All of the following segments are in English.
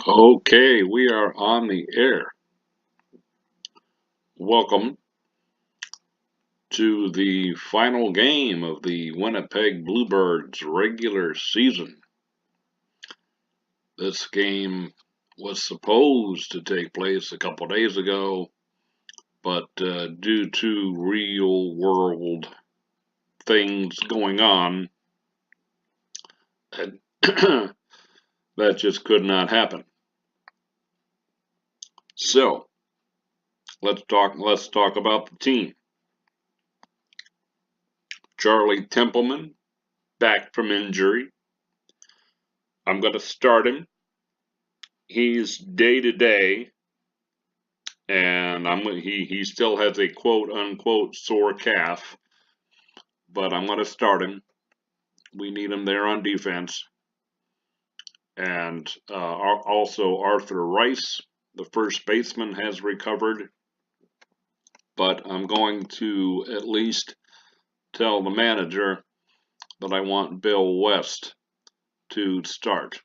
Okay, we are on the air. Welcome to the final game of the Winnipeg Bluebirds regular season. This game was supposed to take place a couple days ago, but due to real world things going on, that just could not happen. So, let's talk about the team. Charlie Templeman, back from injury. I'm going to start him. He's day to day, and he still has a quote unquote sore calf, but I'm going to start him. We need him there on defense, and also Arthur Rice, the first baseman, has recovered, but I'm going to at least tell the manager that I want Bill West to start.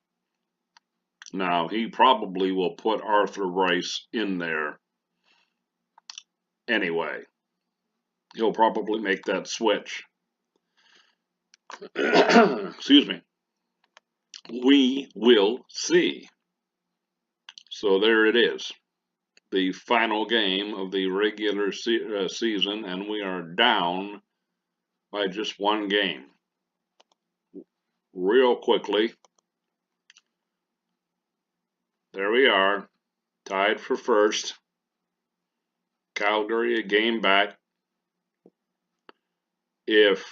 Now, he probably will put Arthur Rice in there anyway. He'll probably make that switch. Excuse me. We will see. So there it is. The final game of the regular season, and we are down by just one game. Real quickly. There we are, tied for first. Calgary a game back. If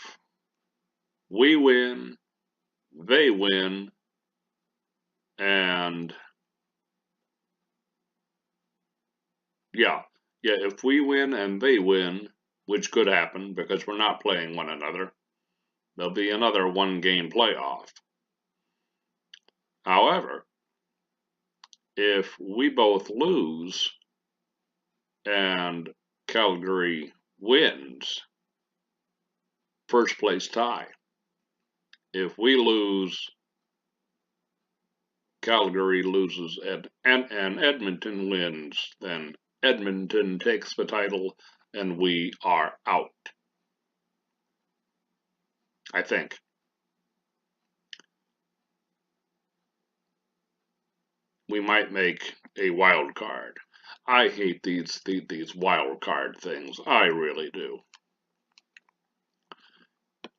we win, they win, and if we win and they win, which could happen because we're not playing one another, there'll be another one-game playoff. However, if we both lose and Calgary wins, first place tie. If we lose, Calgary loses, and Edmonton wins, then Edmonton takes the title and we are out. I think. We might make a wild card. I hate these wild card things. I really do.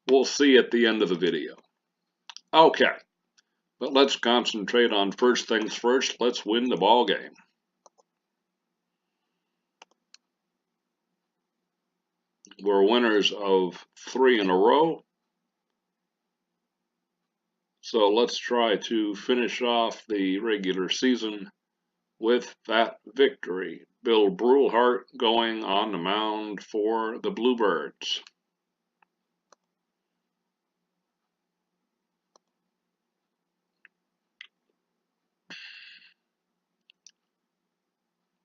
We'll see at the end of the video. Okay, but let's concentrate on first things first. Let's win the ball game. We're winners of 3 in a row. So let's try to finish off the regular season with that victory. Bill Brulhart going on the mound for the Bluebirds.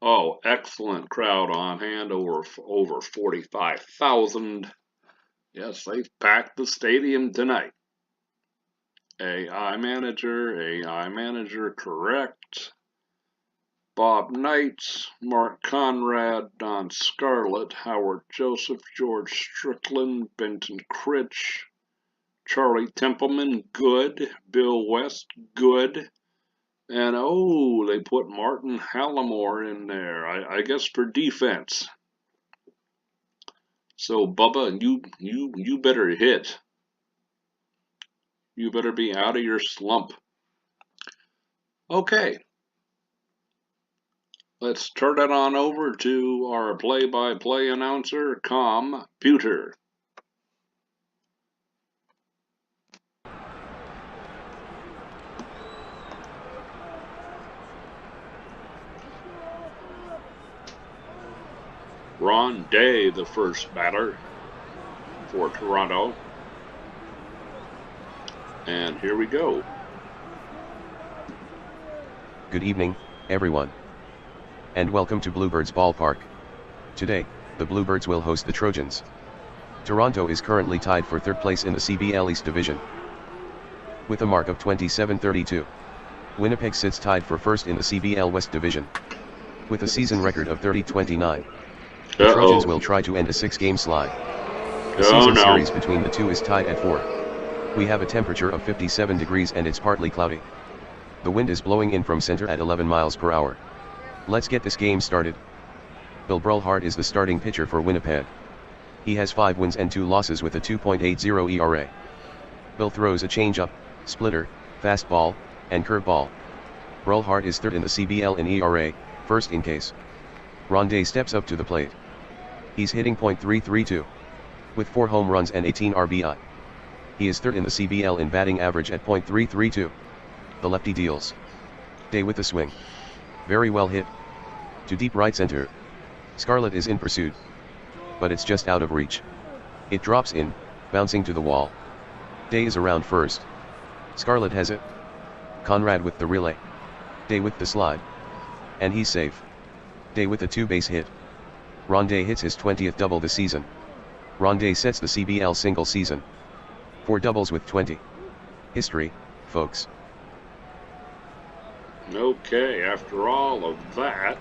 Oh, excellent crowd on hand, over 45,000. Yes, they've packed the stadium tonight. AI manager, correct. Bob Knights, Mark Conrad, Don Scarlett, Howard Joseph, George Strickland, Benton Critch, Charlie Templeman, good. Bill West, good. And oh, they put Martin Hallamore in there, I guess for defense. So Bubba, you better hit. You better be out of your slump. Okay. Let's turn it on over to our play-by-play announcer, Computer. Ron Day, the first batter for Toronto. And here we go. Good evening, everyone. And welcome to Bluebirds Ballpark. Today, the Bluebirds will host the Trojans. Toronto is currently tied for third place in the CBL East Division, with a mark of 27-32. Winnipeg sits tied for first in the CBL West Division. With a season record of 30-29, the Trojans will try to end a 6-game slide. The season series between the two is tied at 4. We have a temperature of 57 degrees and it's partly cloudy. The wind is blowing in from center at 11 miles per hour. Let's get this game started. Bill Brulhart is the starting pitcher for Winnipeg. He has 5 wins and 2 losses with a 2.80 ERA. Bill throws a changeup, splitter, fastball, and curveball. Brulhart is third in the CBL in ERA, first in case. Ronday steps up to the plate. He's hitting .332. With 4 home runs and 18 RBI. He is third in the CBL in batting average at .332. The lefty deals. Day with the swing. Very well hit. To deep right center. Scarlett is in pursuit. But it's just out of reach. It drops in, bouncing to the wall. Day is around first. Scarlett has it. Conrad with the relay. Day with the slide. And he's safe. Day with a 2-base hit. Ronday hits his 20th double this season. Ronday sets the CBL single season. 4 doubles with 20. History, folks. Okay, after all of that,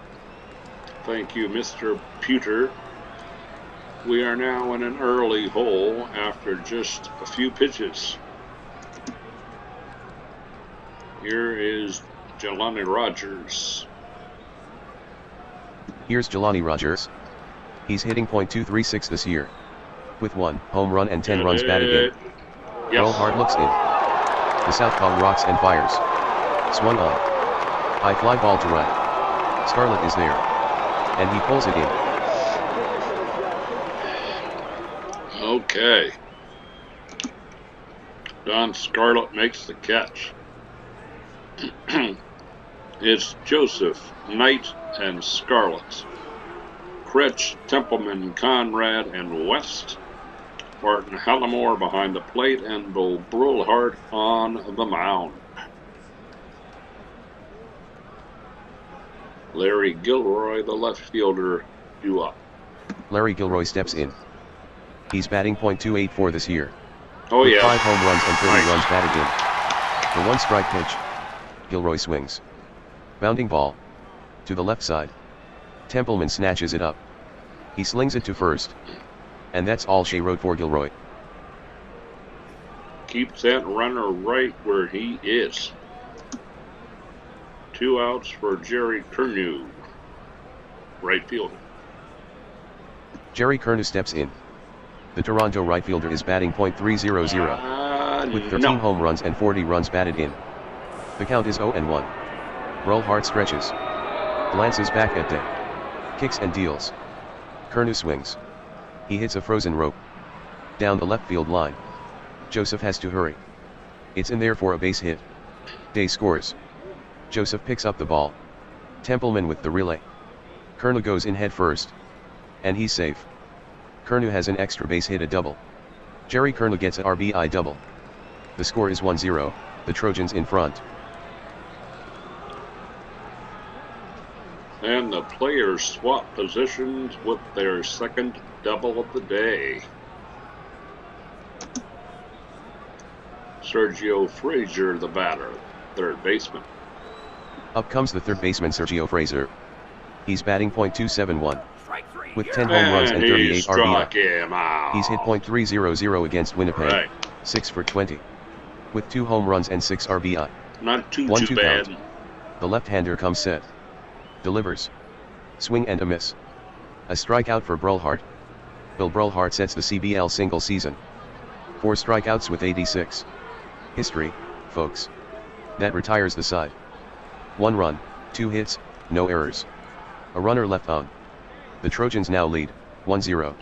thank you, Mr. Pewter. We are now in an early hole after just a few pitches. Here is Jelani Rogers. Here's Jelani Rogers. He's hitting .236 this year. With 1 home run and 10 runs batted in. Yes. Brulhart looks in. The southpaw rocks and fires. Swung on. High fly ball to right. Scarlett is there. And he pulls it in. Okay. Don Scarlett makes the catch. It's Joseph, Knight, and Scarlett. Kretsch, Templeman, Conrad, and West. Martin Hallamore behind the plate, and Bill Brulhart on the mound. Larry Gilroy, the left fielder, due up. Larry Gilroy steps in. He's batting .284 this year. Oh with yeah. 5 home runs and 30 Nice. runs batted in. The 1-strike pitch. Gilroy swings. Bounding ball. To the left side. Templeman snatches it up. He slings it to first. And that's all she wrote for Gilroy. Keeps that runner right where he is. 2 outs for Jerry Curnew, right fielder. Jerry Curnew steps in. The Toronto right fielder is batting .300. With 13 home runs and 40 runs batted in. The count is 0-1. Brulhart stretches. Glances back at Day. Kicks and deals. Curnew swings. He hits a frozen rope. Down the left field line. Joseph has to hurry. It's in there for a base hit. Day scores. Joseph picks up the ball. Templeman with the relay. Curnew goes in head first. And he's safe. Curnew has an extra base hit, a double. Jerry Curnew gets an RBI double. The score is 1-0, the Trojans in front. And the players swap positions with their second double of the day. Sergio Frazier, the batter, third baseman. Up comes the third baseman Sergio Frazier. He's batting .271. With 10 home runs and 38 RBI. He's hit .300 against Winnipeg. Right. 6 for 20. With 2 home runs and 6 RBI. Not too 1-2 bad. count. The left-hander comes set. Delivers. Swing and a miss. A strikeout for Brulhart. Bill Brulhart sets the CBL single season. 4 strikeouts with 86. History, folks. That retires the side. 1 run, 2 hits, no errors. A runner left on. The Trojans now lead, 1-0.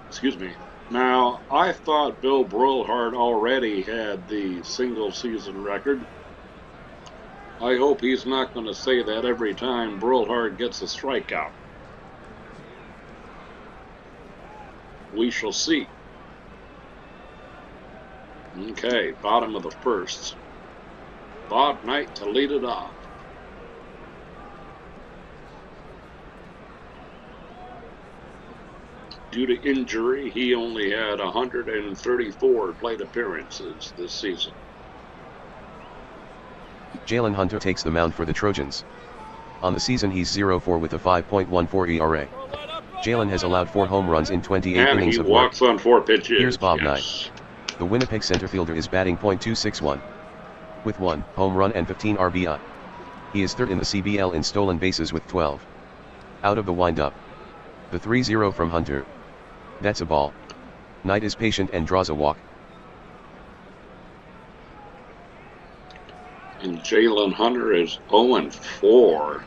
Excuse me. Now, I thought Bill Brulhart already had the single season record. I hope he's not going to say that every time Brulhart gets a strikeout. We shall see. Okay, bottom of the first. Bob Knight to lead it off. Due to injury, he only had 134 plate appearances this season. Jalen Hunter takes the mound for the Trojans. On the season he's 0-4 with a 5.14 ERA. Jalen has allowed 4 home runs in 28 innings of work. And he walks on 4 pitches. Here's Bob Knight. The Winnipeg center fielder is batting .261. With 1 home run and 15 RBI. He is third in the CBL in stolen bases with 12. Out of the windup. The 3-0 from Hunter. That's a ball. Knight is patient and draws a walk. And Jalen Hunter is 0-4.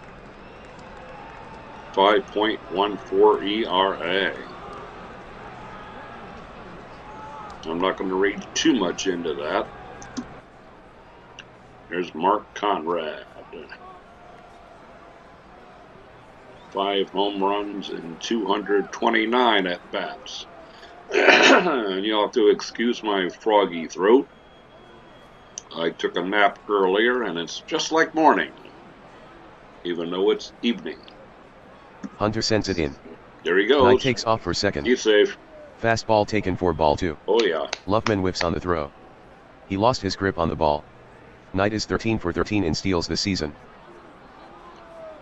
5.14 ERA. I'm not going to read too much into that. There's Mark Conrad. 5 home runs and 229 at-bats. And you'll have to excuse my froggy throat. I took a nap earlier and it's just like morning, even though it's evening. Hunter sends it in. There he goes. Knight takes off for second. He's safe. Fastball taken for ball 2. Oh yeah. Luffman whiffs on the throw. He lost his grip on the ball. Knight is 13 for 13 in steals this season.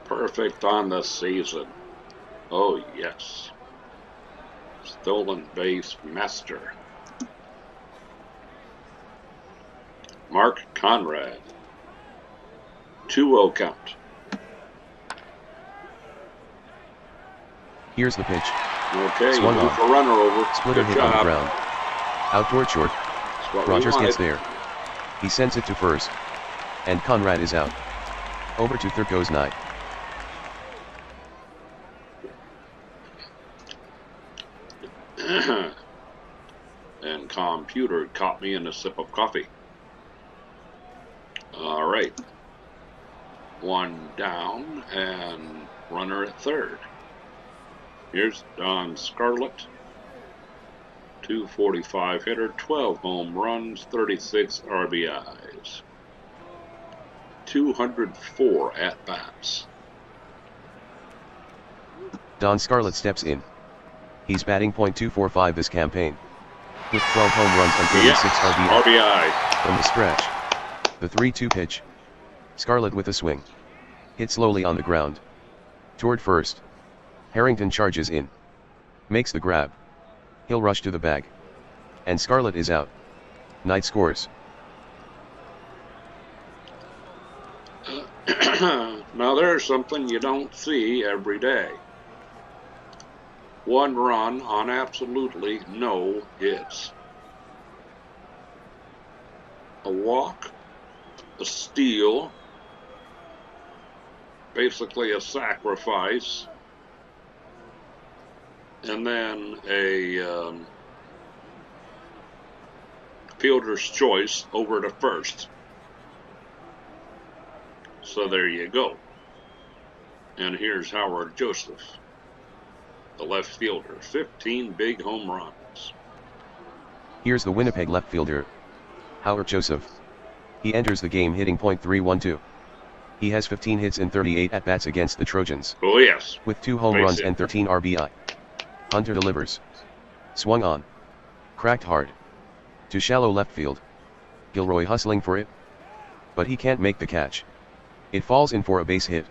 Perfect on the season. Oh yes. Stolen base master. Mark Conrad. 2-0 count. Here's the pitch. Okay, swung on. For runner over. Splitter Good hit job. on the ground. Out toward short. Rogers gets there. He sends it to first. And Conrad is out. Over to third goes Knight. And computer caught me in a sip of coffee. All right. 1 down and runner at third. Here's Don Scarlett. 245 hitter, 12 home runs, 36 RBIs. 204 at-bats. Don Scarlett steps in. He's batting .245 this campaign. With 12 home runs and 36 RBI. From the stretch. The 3-2 pitch. Scarlett with a swing. Hit slowly on the ground. Toward first. Harrington charges in. Makes the grab. He'll rush to the bag. And Scarlett is out. Knight scores. Now there's something you don't see every day. 1 run on absolutely no hits. A walk, a steal, basically a sacrifice, and then a fielder's choice over to first. So there you go. And here's Howard Joseph, the left fielder, 15 big home runs. Here's the Winnipeg left fielder, Howard Joseph. He enters the game hitting .312. He has 15 hits in 38 at-bats against the Trojans. Oh yes. With 2 home runs and 13 RBI. Hunter delivers. Swung on. Cracked hard. To shallow left field. Gilroy hustling for it. But he can't make the catch. It falls in for a base hit.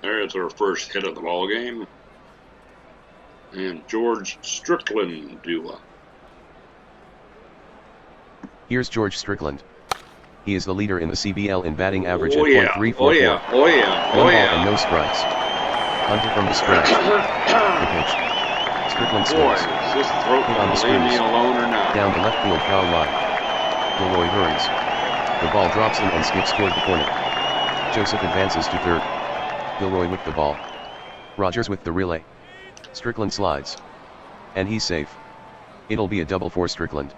There's our first hit of the ball game. And George Strickland due up. Here's George Strickland. He is the leader in the CBL in batting average at .344. Oh yeah, oh yeah, oh yeah. And no strikes. Hunter from the stretch. The pitch. Strickland swings. Hit on the screws. Down the left field foul line. Gilroy hurries. The ball drops in and skips toward the corner. Joseph advances to third. Gilroy with the ball. Rogers with the relay. Strickland slides. And he's safe. It'll be a double for Strickland.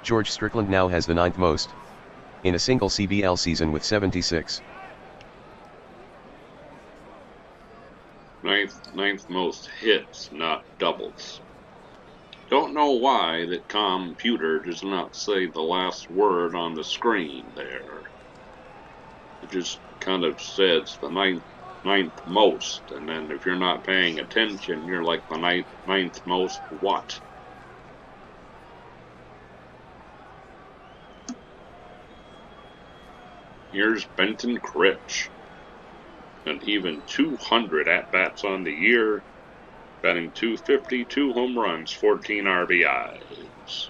George Strickland now has the 9th most. In a single CBL season with 76. Ninth most hits, not doubles. Don't know why that computer does not say the last word on the screen there. It just kind of says the ninth most, and then if you're not paying attention, you're like the ninth most what? Here's Benton Critch. And even 200 at-bats on the year. Batting .250, 2 home runs, 14 RBIs.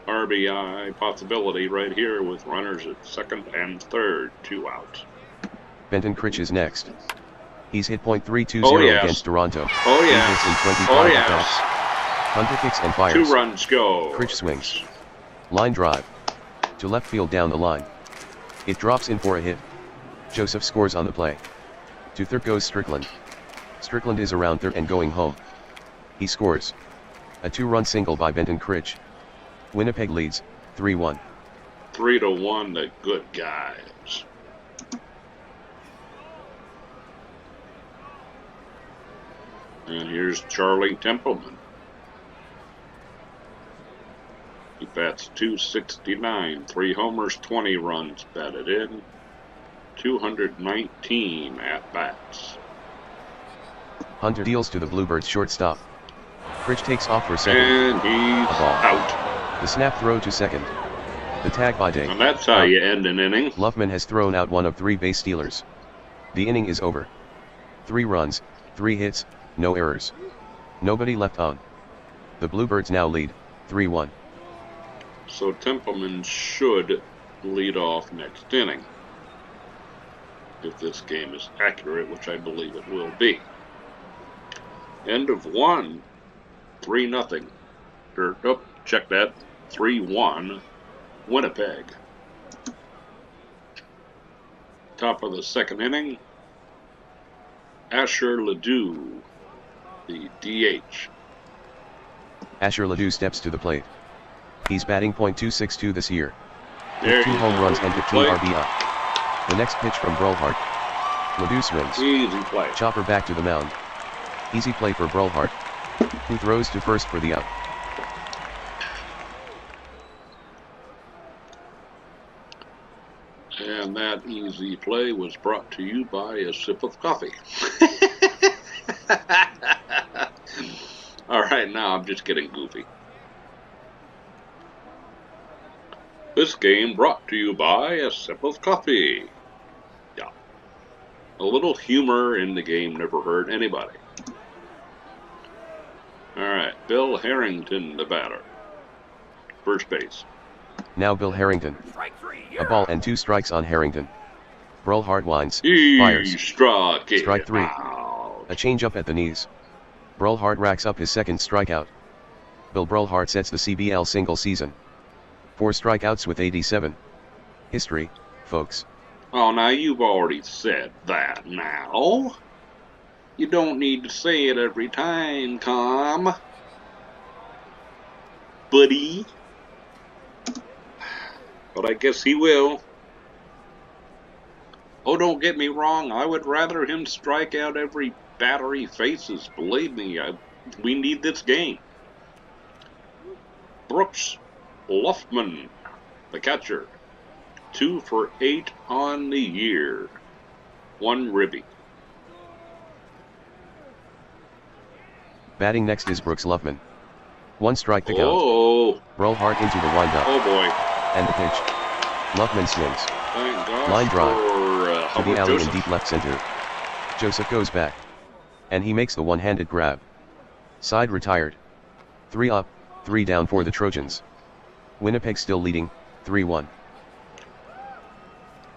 RBI possibility right here with runners at second and third, 2 out. Benton Critch is next. He's hit .320 against Toronto. Oh yeah. He hits in 25 at-bats. Hunter kicks and fires. 2 runs go. Critch swings. Line drive. To left field down the line. It drops in for a hit. Joseph scores on the play. To third goes Strickland. Strickland is around third and going home. He scores. A 2-run single by Benton Critch. Winnipeg leads, 3-1. 3-1, the good guys. And here's Charlie Templeman. He bats .269, 3 homers, 20 runs batted in, 219 at-bats. Hunter deals to the Bluebirds shortstop. Critch takes off for second. And he's out. The snap throw to second. The tag by Day. And that's how you end an inning. Luffman has thrown out one of 3 base stealers. The inning is over. 3 runs, 3 hits, no errors. Nobody left on. The Bluebirds now lead, 3-1. So Templeman should lead off next inning. If this game is accurate, which I believe it will be. End of 1, 3-0. Oh, check that. 3-1, Winnipeg. Top of the second inning, Asher Ledoux, the DH. Asher Ledoux steps to the plate. He's batting .262 this year. There with 2 home runs and 15 RBI. The next pitch from Brulhart. Ledoux swings. Easy play. Chopper back to the mound. Easy play for Brulhart, who throws to first for the out. And that easy play was brought to you by a sip of coffee. All right, now I'm just getting goofy. This game brought to you by a sip of coffee. Yeah. A little humor in the game never hurt anybody. All right, Bill Harrington, the batter. First base. Now Bill Harrington. A ball and 2 strikes on Harrington. Brulhart winds, He fires. struck it Strike 3. out. A changeup at the knees. Brulhart racks up his second strikeout. Bill Brulhart sets the CBL single season. 4 strikeouts with 87. History, folks. Oh, now you've already said that now. You don't need to say it every time, buddy. But I guess he will. Oh, don't get me wrong. I would rather him strike out every batter he faces. Believe me, we need this game. Brooks Luffman, the catcher. 2 for 8 on the year. 1 ribby. Batting next is Brooks Luffman. 1 strike to count. Oh. Brulhart into the windup. Oh boy. And the pitch. Luffman swings. Thank God Line drive. for, To the alley Joseph. in deep left center. Joseph goes back. And he makes the one-handed grab. Side retired. 3 up, 3 down for the Trojans. Winnipeg still leading, 3-1.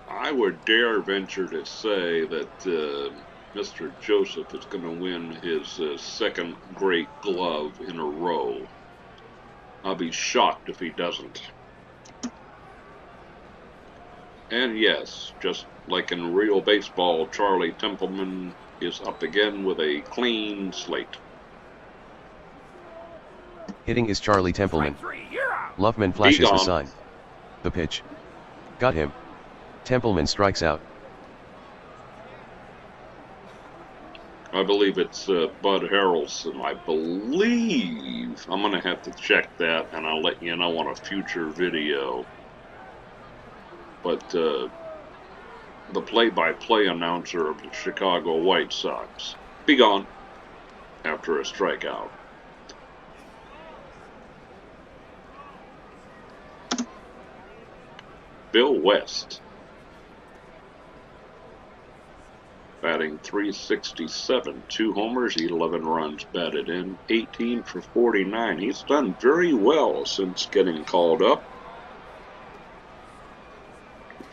I would dare venture to say that Mr. Joseph is going to win his second Great Glove in a row. I'll be shocked if he doesn't. And yes, just like in real baseball, Charlie Templeman is up again with a clean slate. Hitting is Charlie Templeman. Luffman flashes the sign. The pitch. Got him. Templeman strikes out. I believe it's Bud Harrelson. I believe. I'm going to have to check that, and I'll let you know on a future video. But the play-by-play announcer of the Chicago White Sox, be gone after a strikeout. Bill West. batting .367, 2 homers, 11 runs batted in, 18 for 49. He's done very well since getting called up.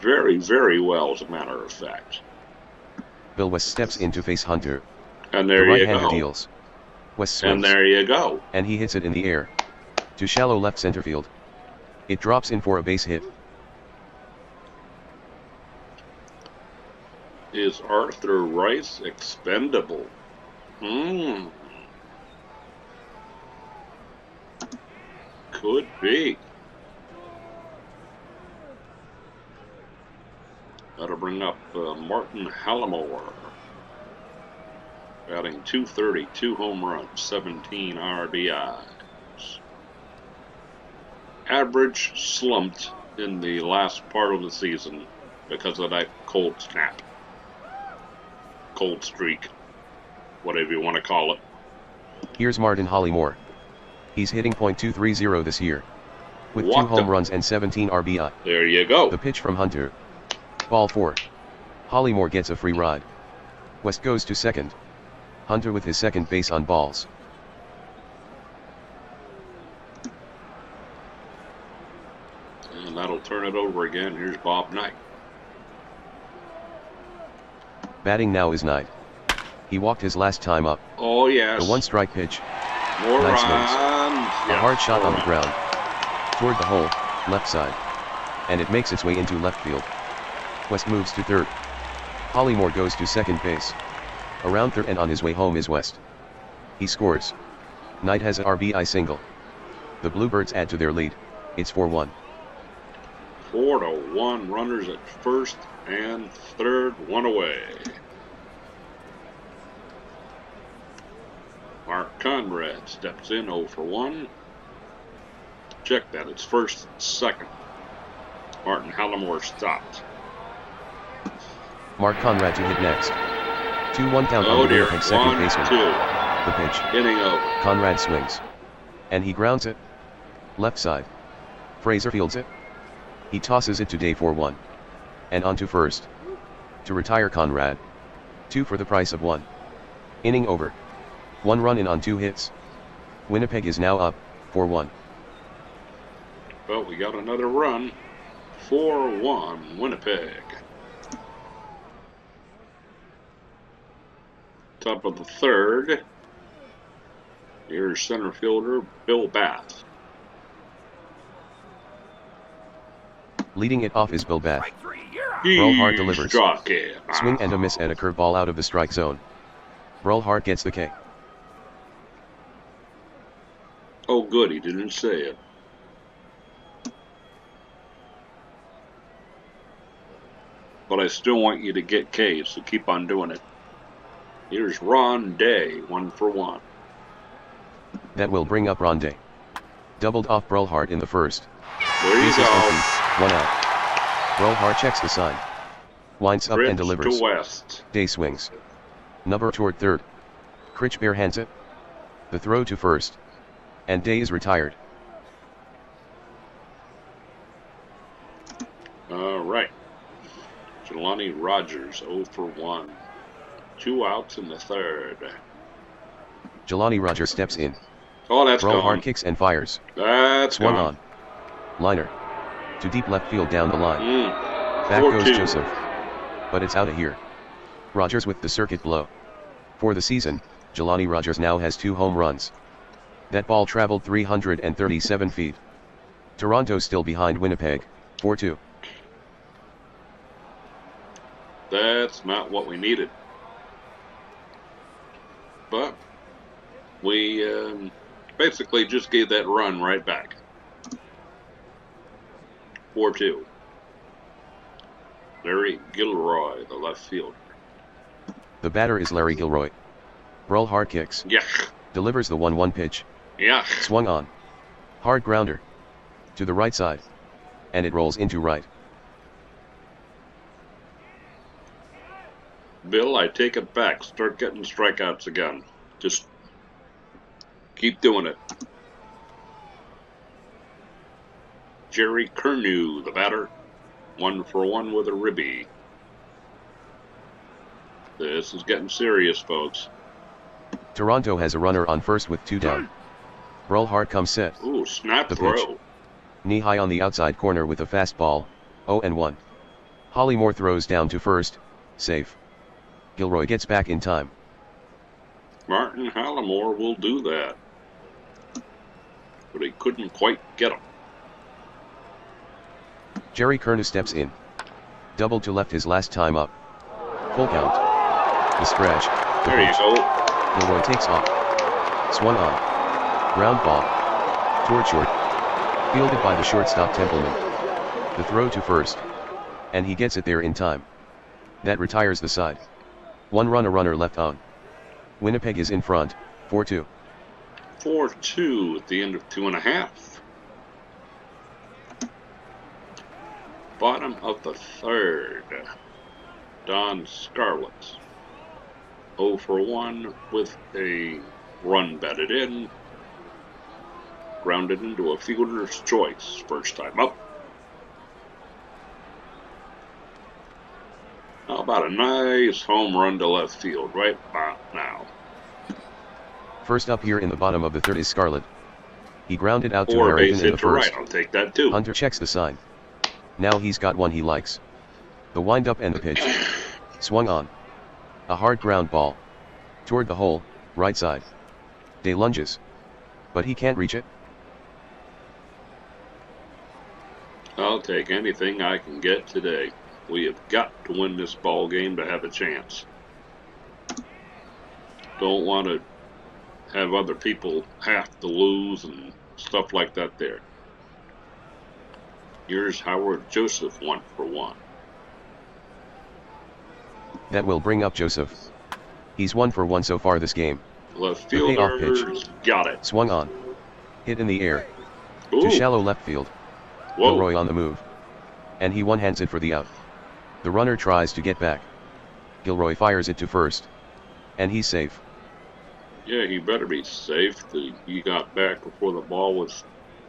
Very, very well, as a matter of fact. Bill West steps in to face Hunter. And there the you right-hander go. deals. West swings. And there you go. And he hits it in the air. To shallow left center field. It drops in for a base hit. Is Arthur Rice expendable? Could be. That'll bring up Martin Hallamore. Batting .230, 2 home runs, 17 RBIs. Average slumped in the last part of the season because of that cold snap. Cold streak. Whatever you want to call it. Here's Martin Hallamore. He's hitting .230 this year. With 2 home runs and 17 RBI. There you go. The pitch from Hunter. Ball 4. Hallamore gets a free ride. West goes to second. Hunter with his second base on balls. And that'll turn it over again. Here's Bob Knight. Batting now is Knight. He walked his last time up. Oh, yes. The 1-strike pitch. More Knight runs. swings. A hard shot on the ground. Toward the hole, left side. And it makes its way into left field. West moves to third. Hallamore goes to second base. Around third and on his way home is West. He scores. Knight has a RBI single. The Bluebirds add to their lead. It's 4-1. 4-1. Runners at first and third, 1 away. Mark Conrad steps in 0 for 1. Check that. It's first, second. Martin Hallamore stopped. Mark Conrad to hit next. 2-1 count on the Winnipeg second baseman. The pitch. Inning over. Conrad swings. And he grounds it. Left side. Fraser fields it. He tosses it to Day 4-1. And on to first. To retire Conrad. 2 for the price of 1. Inning over. 1 run in on 2 hits. Winnipeg is now up, 4-1. Well, we got another run. 4-1 Winnipeg. Top of the third. Here's center fielder Bill Bath. Leading it off is Bill Bath. Brulhart delivers. Swing and a miss and a curveball out of the strike zone. Brulhart gets the K. Oh, good, he didn't say it. But I still want you to get K's, so keep on doing it. Here's Ron Day, 1 for 1. That will bring up Ron Day. Doubled off Brulhart in the first. There you go. Empty, 1 out. Brulhart checks the sign. Winds up and delivers. To West. Day swings. Number toward third. Critch barehands it. The throw to first. And Day is retired. All right. Jelani Rogers, 0 for 1. 2 outs in the third. Jelani Rogers steps in. Oh, that's Brulhart gone. kicks and fires. That's Swung gone. on. Liner. To deep left field down the line. Back 4-2. goes Joseph. But it's out of here. Rogers with the circuit blow. For the season, Jelani Rogers now has 2 home runs. That ball traveled 337 feet. Toronto still behind Winnipeg, 4-2. That's not what we needed. But we basically just gave that run right back. 4-2. Larry Gilroy, the left fielder. The batter is Larry Gilroy. Brulhart kicks. Yeah. Delivers the 1-1 pitch. Yeah. Swung on. Hard grounder. To the right side. And it rolls into right. Bill, I take it back. Start getting strikeouts again. Just keep doing it. Jerry Curnew, the batter. 1 for 1 with a ribby. This is getting serious, folks. Toronto has a runner on first with 2 down. Brawl Hart comes set. Ooh, snap The throw. pitch. Knee high on the outside corner with a fastball, 0-1. Hollymore throws down to first, safe. Gilroy gets back in time. Martin Hollymore will do that. But he couldn't quite get him. Jerry Kerner steps in. Double to left his last time up. Full count. The stretch. There you go. Gilroy takes off. Swung on. Ground ball. Toward short. Fielded by the shortstop Templeman. The throw to first. And he gets it there in time. That retires the side. 1 run, a runner left on. Winnipeg is in front, 4-2. 4-2 at the end of 2.5. Bottom of the third. Don Scarlett. 0 for 1 with a run batted in. Grounded into a fielder's choice. First time up. How about a nice home run to left field right about now? First up here in the bottom of the third is Scarlett. He grounded out to Or Harrington base in the hit to first. right, I'll take that too. Hunter checks the sign. Now he's got one he likes. The windup and the pitch. Swung on. A hard ground ball. Toward the hole, right side. Day lunges. But he can't reach it. I'll take anything I can get today. We have got to win this ball game to have a chance. Don't want to have other people have to lose and stuff like that there. Here's Howard Joseph, 1 for 1. That will bring up Joseph. He's 1 for 1 so far this game. Left The payoff fielders got it. Swung on. Hit in the air. Ooh. To shallow left field. Whoa. Gilroy on the move. And he one-hands it for the out. The runner tries to get back. Gilroy fires it to first. And he's safe. Yeah, he better be safe. He got back before the ball was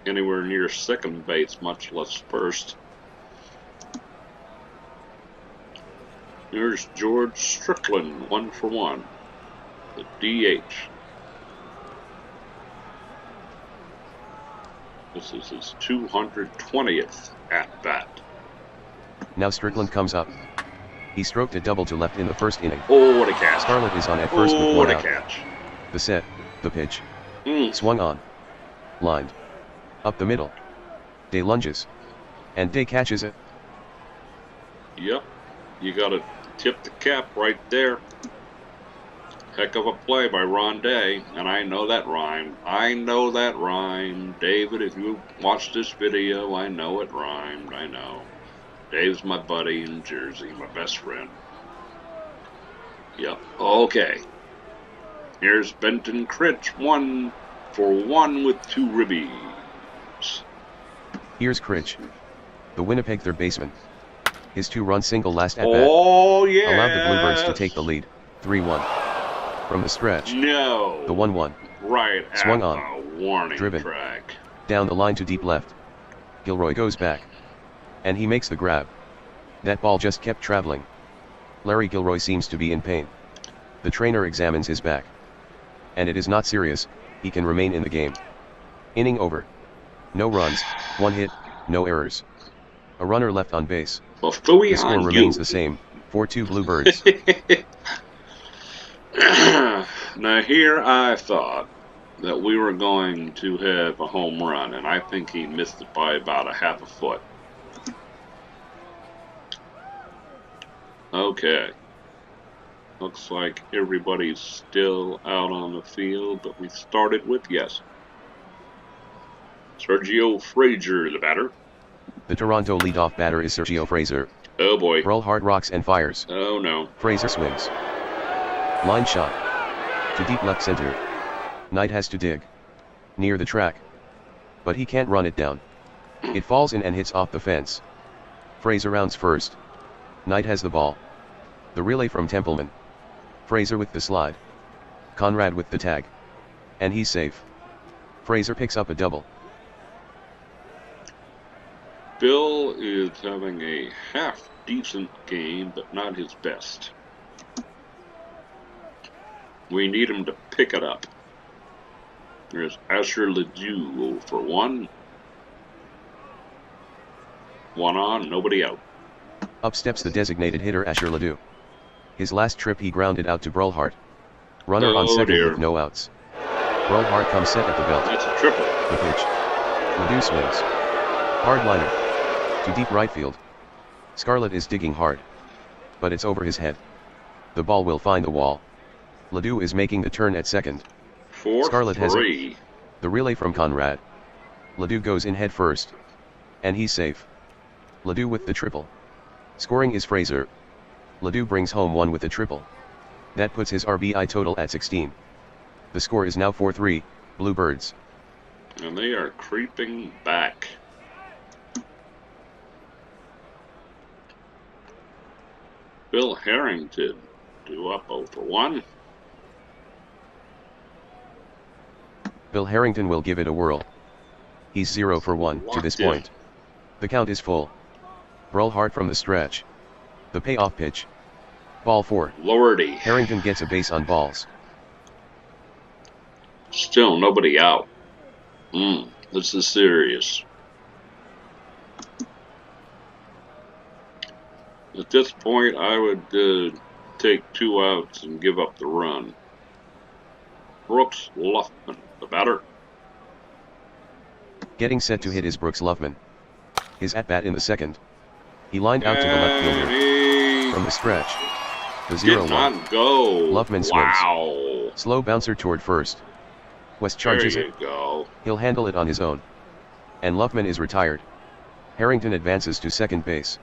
anywhere near second base, much less first. Here's George Strickland, 1 for 1. The DH. This is his 220th at-bat. Now Strickland comes up. He stroked a double to left in the first inning. Oh, what a catch. Scarlett is on at first with Oh, one what a out. catch. The set, the pitch. Mm. Swung on. Lined. Up the middle. Day lunges. And Day catches it. Yep. You got to tip the cap right there. Heck of a play by Ron Day. And I know that rhymed. I know that rhymed. David, if you watch this video, I know it rhymed. I know. Dave's my buddy in Jersey, my best friend. Yep. Okay. Here's Benton Critch, 1 for 1 with 2 ribbies. Here's Critch. The Winnipeg third baseman. His 2-run single last at-bat. Oh, yeah. Allowed the Bluebirds to take the lead. 3-1. From the stretch. No. The 1-1. Right Swung at on. the warning Driven. track. Down the line to deep left. Gilroy goes back. And he makes the grab. That ball just kept traveling. Larry Gilroy seems to be in pain. The trainer examines his back. And it is not serious, he can remain in the game. Inning over. No runs, 1 hit, no errors. A runner left on base. Well, phooey The score on remains you. the same, 4-2 Bluebirds. Now here I thought that we were going to have a home run, and I think he missed it by about a half a foot. Okay. Looks like everybody's still out on the field, but we started with yes. Sergio Frazier, the batter. The Toronto leadoff batter is Sergio Frazier. Oh boy. Brawl Hart rocks and fires. Oh no. Frazier swings. Line shot. To deep left center. Knight has to dig. Near the track. But he can't run it down. It falls in and hits off the fence. Frazier rounds first. Knight has the ball. The relay from Templeman. Frazier with the slide. Conrad with the tag. And he's safe. Frazier picks up a double. Bill is having a half-decent game, but not his best. We need him to pick it up. There's Asher Ledoux for 1. 1 on, nobody out. Up steps the designated hitter Asher Ledoux. His last trip he grounded out to Brulhart. Runner on second with no outs. Brulhart comes set at the belt. That's a triple. The pitch. Ledoux swings. Hard liner. To deep right field. Scarlett is digging hard. But it's over his head. The ball will find the wall. Ledoux is making the turn at second. Scarlett has it. The relay from Conrad. Ledoux goes in head first. And he's safe. Ledoux with the triple. Scoring is Fraser. Ledoux brings home 1 with the triple. That puts his RBI total at 16. The score is now 4-3, Bluebirds. And they are creeping back. Bill Harrington due up 0 for 1. Bill Harrington will give it a whirl. He's 0 for 1 to this point. The count is full. Brulhart from the stretch. The payoff pitch. Ball 4. Lordy. Harrington gets a base on balls. Still nobody out. This is serious. At this point, I would take 2 outs and give up the run. Brooks Luffman, the batter. Getting set to hit is Brooks Luffman. His at-bat in the second. He lined out to the left fielder. From the stretch. The 0-1. Did not go. Luffman swings. Wow. Slow bouncer toward first. West charges there you it. Go. He'll handle it on his own. And Luffman is retired. Harrington advances to second base.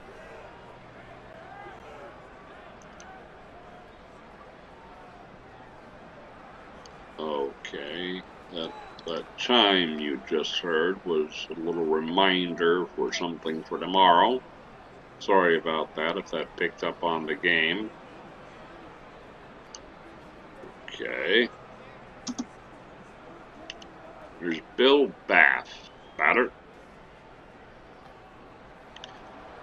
Okay. That chime you just heard was a little reminder for something for tomorrow. Sorry about that if that picked up on the game. Okay. There's Bill Bath, batter.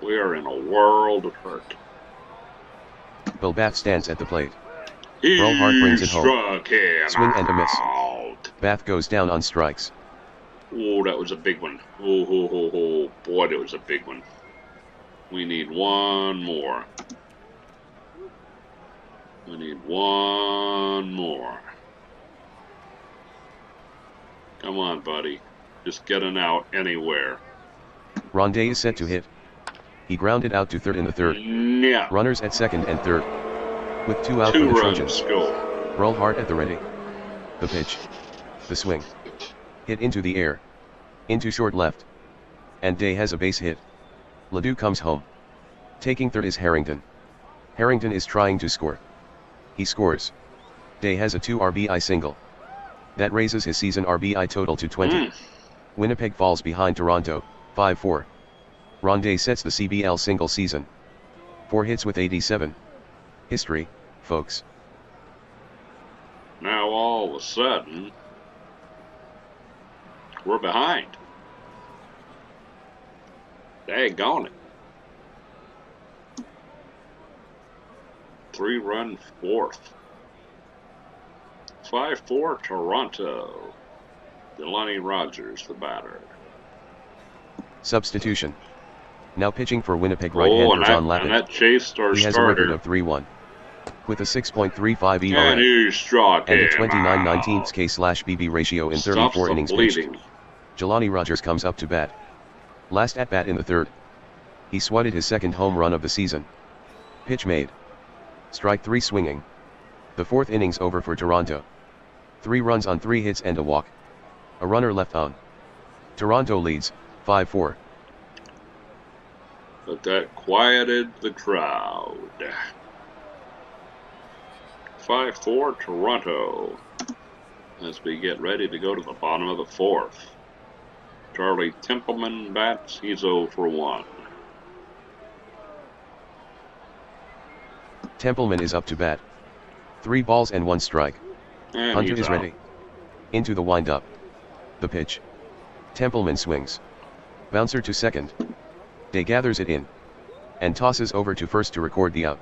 We are in a world of hurt. Bill Bath stands at the plate. Brulhart brings it home. Swing and a miss. Bath goes down on strikes. Oh, that was a big one. Oh, boy, that was a big one. We need 1 more. We need 1 more. Come on, buddy. Just get an out anywhere. Rondé is set to hit. He grounded out to third in the third. Yeah. Runners at second and third. With 2 out for the Trojans. Brulhart at the ready. The pitch. The swing. Hit into the air. Into short left. And Day has a base hit. Ledoux comes home. Taking third is Harrington. Harrington is trying to score. He scores. Day has a 2 RBI single. That raises his season RBI total to 20. Winnipeg falls behind Toronto, 5-4. Rondé sets the CBL single season. 4 hits with 87. History, folks. Now all of a sudden, we're behind. Daggone it. 3-run fourth. 5-4 Toronto. Delaney Rogers, the batter. Substitution. Now pitching for Winnipeg right-hander John Lavin. And that chased our He has a record of 3-1. With a 6.35 ERA. And he struck and a 29/19 K/BB ratio in 34 innings pitched. Jelani Rogers comes up to bat. Last at bat in the third. He swatted his second home run of the season. Pitch made. Strike 3 swinging. The 4th inning's over for Toronto. 3 runs on 3 hits and a walk. A runner left on. Toronto leads, 5-4. But that quieted the crowd. 5-4 Toronto. As we get ready to go to the bottom of the 4th. Charlie Templeman bats. He's 0 for 1. Templeman is up to bat. 3 balls and 1 strike. And Hunter is ready. Into the windup. The pitch. Templeman swings. Bouncer to second. Day gathers it in. And tosses over to first to record the out.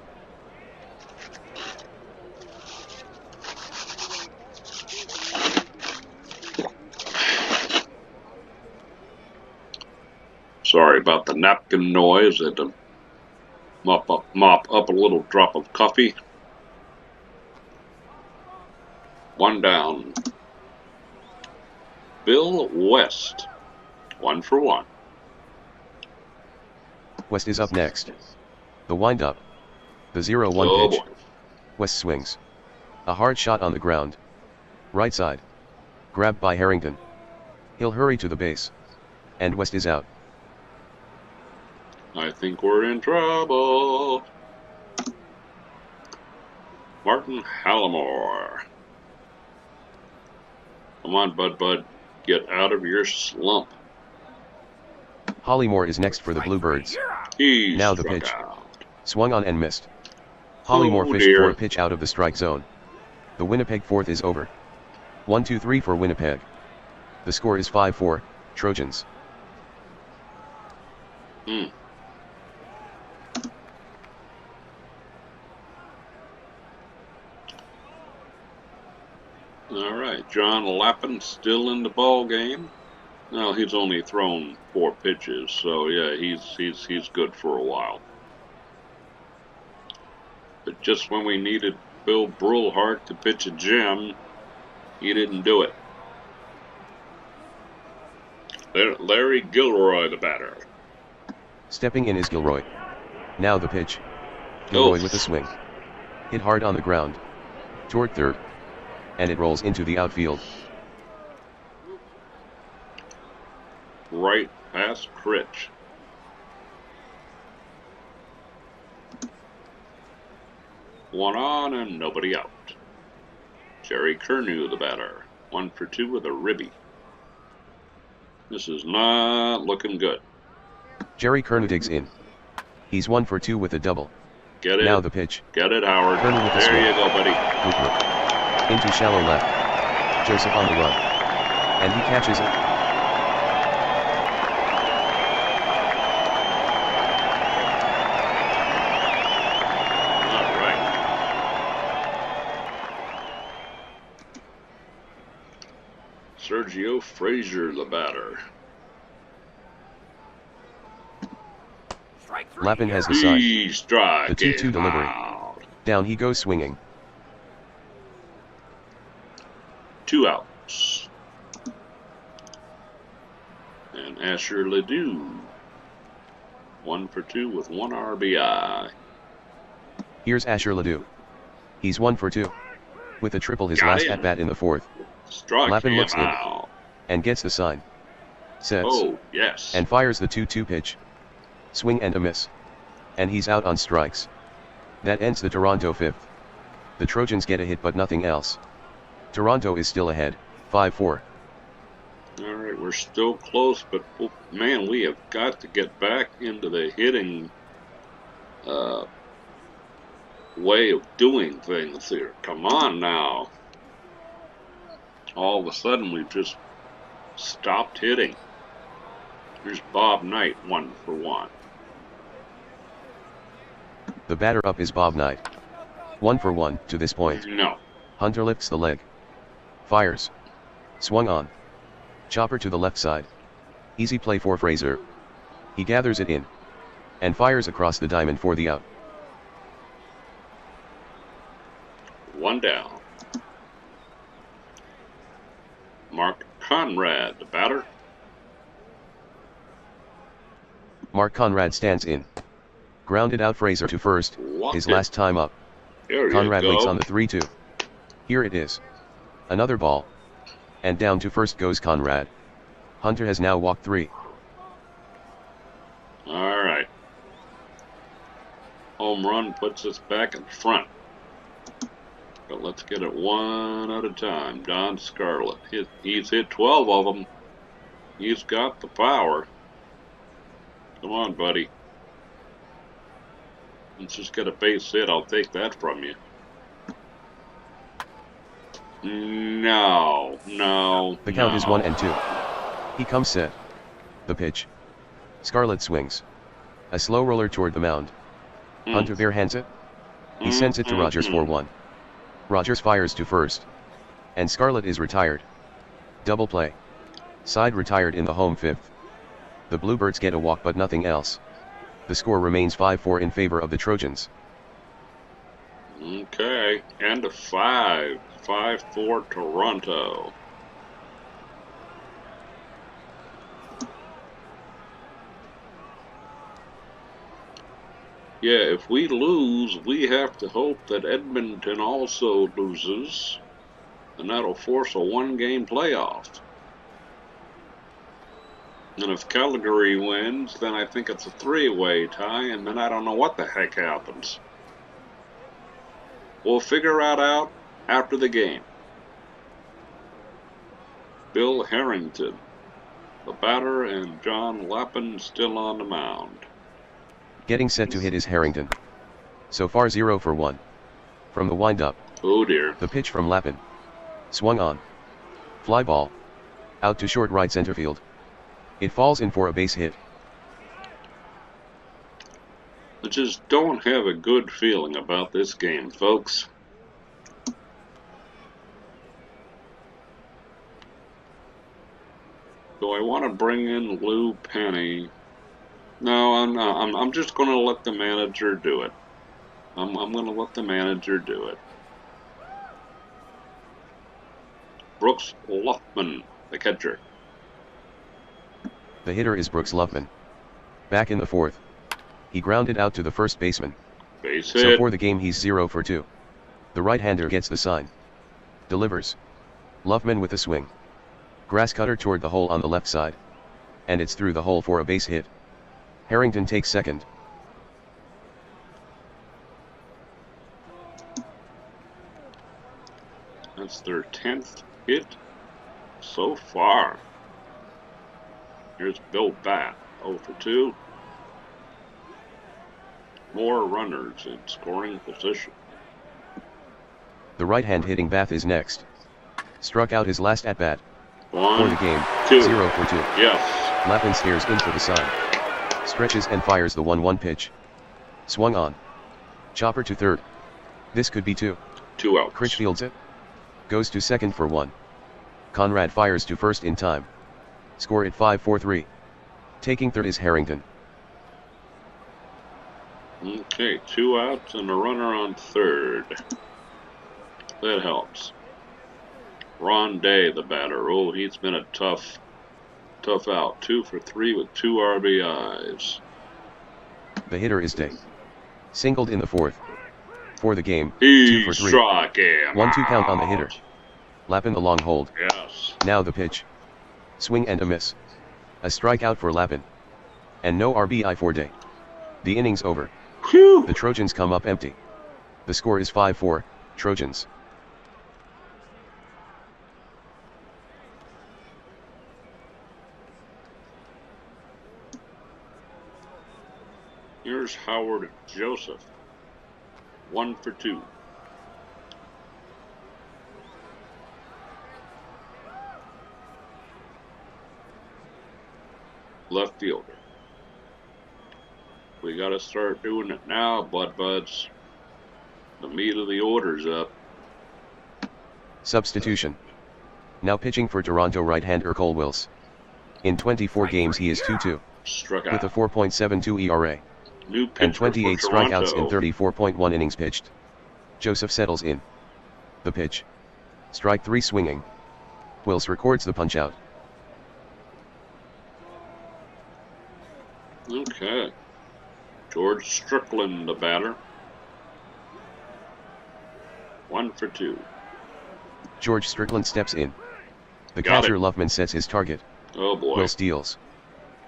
Sorry about the napkin noise. I had to mop up a little drop of coffee. 1 down. Bill West. 1 for 1. West is up next. The windup. The 0-1 pitch. Boy. West swings. A hard shot on the ground. Right side. Grabbed by Harrington. He'll hurry to the base. And West is out. I think we're in trouble. Martin Hallamore. Come on, Bud. Get out of your slump. Hollymore is next for the Bluebirds. He's now the pitch. Out. Swung on and missed. Hollymore fished for a pitch out of the strike zone. The Winnipeg fourth is over. 1-2-3 for Winnipeg. The score is 5-4, Trojans. All right, John Lappin still in the ball game. Well, he's only thrown 4 pitches, so yeah, he's good for a while. But just when we needed Bill Brulhart to pitch a gem, he didn't do it. Larry Gilroy, the batter. Stepping in is Gilroy. Now the pitch. Gilroy with a swing. Hit hard on the ground. Toward third. And it rolls into the outfield. Right past Critch. One on and nobody out. Jerry Curnew, the batter. 1 for 2 with a ribby. This is not looking good. Jerry Curnew digs in. He's 1 for 2 with a double. Get it. Now the pitch. Get it, Howard. Curnew with the there swing. You go, buddy. Hooper. Into shallow left. Joseph on the run. And he catches it. Sergio Frazier, the batter. Lappin has the sign. The 2-2 delivery. Down he goes swinging. 2 outs. And Asher Ledoux. 1 for 2 with 1 RBI. Here's Asher Ledoux. He's 1 for 2. With a triple his last at-bat in the fourth. Lappin looks in. And gets the sign. Sets. Oh, yes. And fires the 2-2 pitch. Swing and a miss. And he's out on strikes. That ends the Toronto fifth. The Trojans get a hit but nothing else. Toronto is still ahead, 5-4. All right, we're still close, but man, we have got to get back into the hitting way of doing things here. Come on now. All of a sudden, we've just stopped hitting. Here's Bob Knight, 1 for 1. The batter up is Bob Knight. 1 for 1 to this point. No. Hunter lifts the leg. Fires. Swung on. Chopper to the left side. Easy play for Frazier. He gathers it in. And fires across the diamond for the out. 1 down. Mark Conrad, the batter. Mark Conrad stands in. Grounded out Frazier to first, his last time up. Conrad waits on the 3-2. Here it is. Another ball. And down to first goes Conrad. Hunter has now walked 3. All right. Home run puts us back in front. But let's get it one at a time. Don Scarlett. He's hit 12 of them. He's got the power. Come on, buddy. Let's just get a base hit. I'll take that from you. No. The count is 1-2. He comes set. The pitch. Scarlett swings. A slow roller toward the mound. Hunter barehands it. He sends it to Rogers for 1. Rogers fires to first. And Scarlett is retired. Double play. Side retired in the home fifth. The Bluebirds get a walk but nothing else. The score remains 5-4 in favor of the Trojans. Okay, and a 5-4 Toronto. Yeah, if we lose, we have to hope that Edmonton also loses, and that'll force a one-game playoff. And if Calgary wins, then I think it's a three-way tie, and then I don't know what the heck happens. We'll figure it out after the game. Bill Harrington, the batter, and John Lappin still on the mound. Getting set to hit is Harrington. So far 0 for 1. From the windup. Oh dear. The pitch from Lappin. Swung on. Fly ball. Out to short right center field. It falls in for a base hit. I just don't have a good feeling about this game, folks. Do I want to bring in Lou Penny? No, I'm not. I'm just going to let the manager do it. I'm going to let the manager do it. Brooks Luffman, the catcher. The hitter is Brooks Luffman. Back in the fourth. He grounded out to the first baseman. Base hit. So for the game he's 0 for 2. The right-hander gets the sign. Delivers. Luffman with a swing. Grass cutter toward the hole on the left side. And it's through the hole for a base hit. Harrington takes second. That's their 10th hit so far. Here's Bill Batt, 0 for 2. More runners in scoring position. The right-hand hitting Bath is next. Struck out his last at-bat. One, for the game, 2. 0 for 2. Yes. Lappin stares in for the sign. Stretches and fires the 1-1 pitch. Swung on. Chopper to third. This could be 2. 2 outs. Critch fields it. Goes to second for 1. Conrad fires to first in time. Score at 5-4-3. Taking third is Harrington. Okay, 2 outs and a runner on third. That helps. Ron Day, the batter. Oh, he's been a tough out. 2 for 3 with 2 RBIs. The hitter is Day. Singled in the fourth. For the game, He 2 for 3. struck him 1-2 count out. on the hitter. Lappin the long hold. Yes. Now the pitch. Swing and a miss. A strikeout for Lappin. And no RBI for Day. The inning's over. Whew. The Trojans come up empty. The score is 5-4, Trojans. Here's Howard Joseph. 1 for 2. Left fielder. We got to start doing it now, buds. The meat of the order's up. Substitution. Now pitching for Toronto right-hander Cole Wills. In 24 games he is 2-2. Struck out. With a 4.72 ERA. New pitcher And 28 for strikeouts Toronto. in 34.1 innings pitched. Joseph settles in. The pitch. Strike 3 swinging. Wills records the punch-out. Okay. George Strickland, the batter. 1 for 2. George Strickland steps in. The Got catcher it. Luffman sets his target. Oh boy. Wills deals.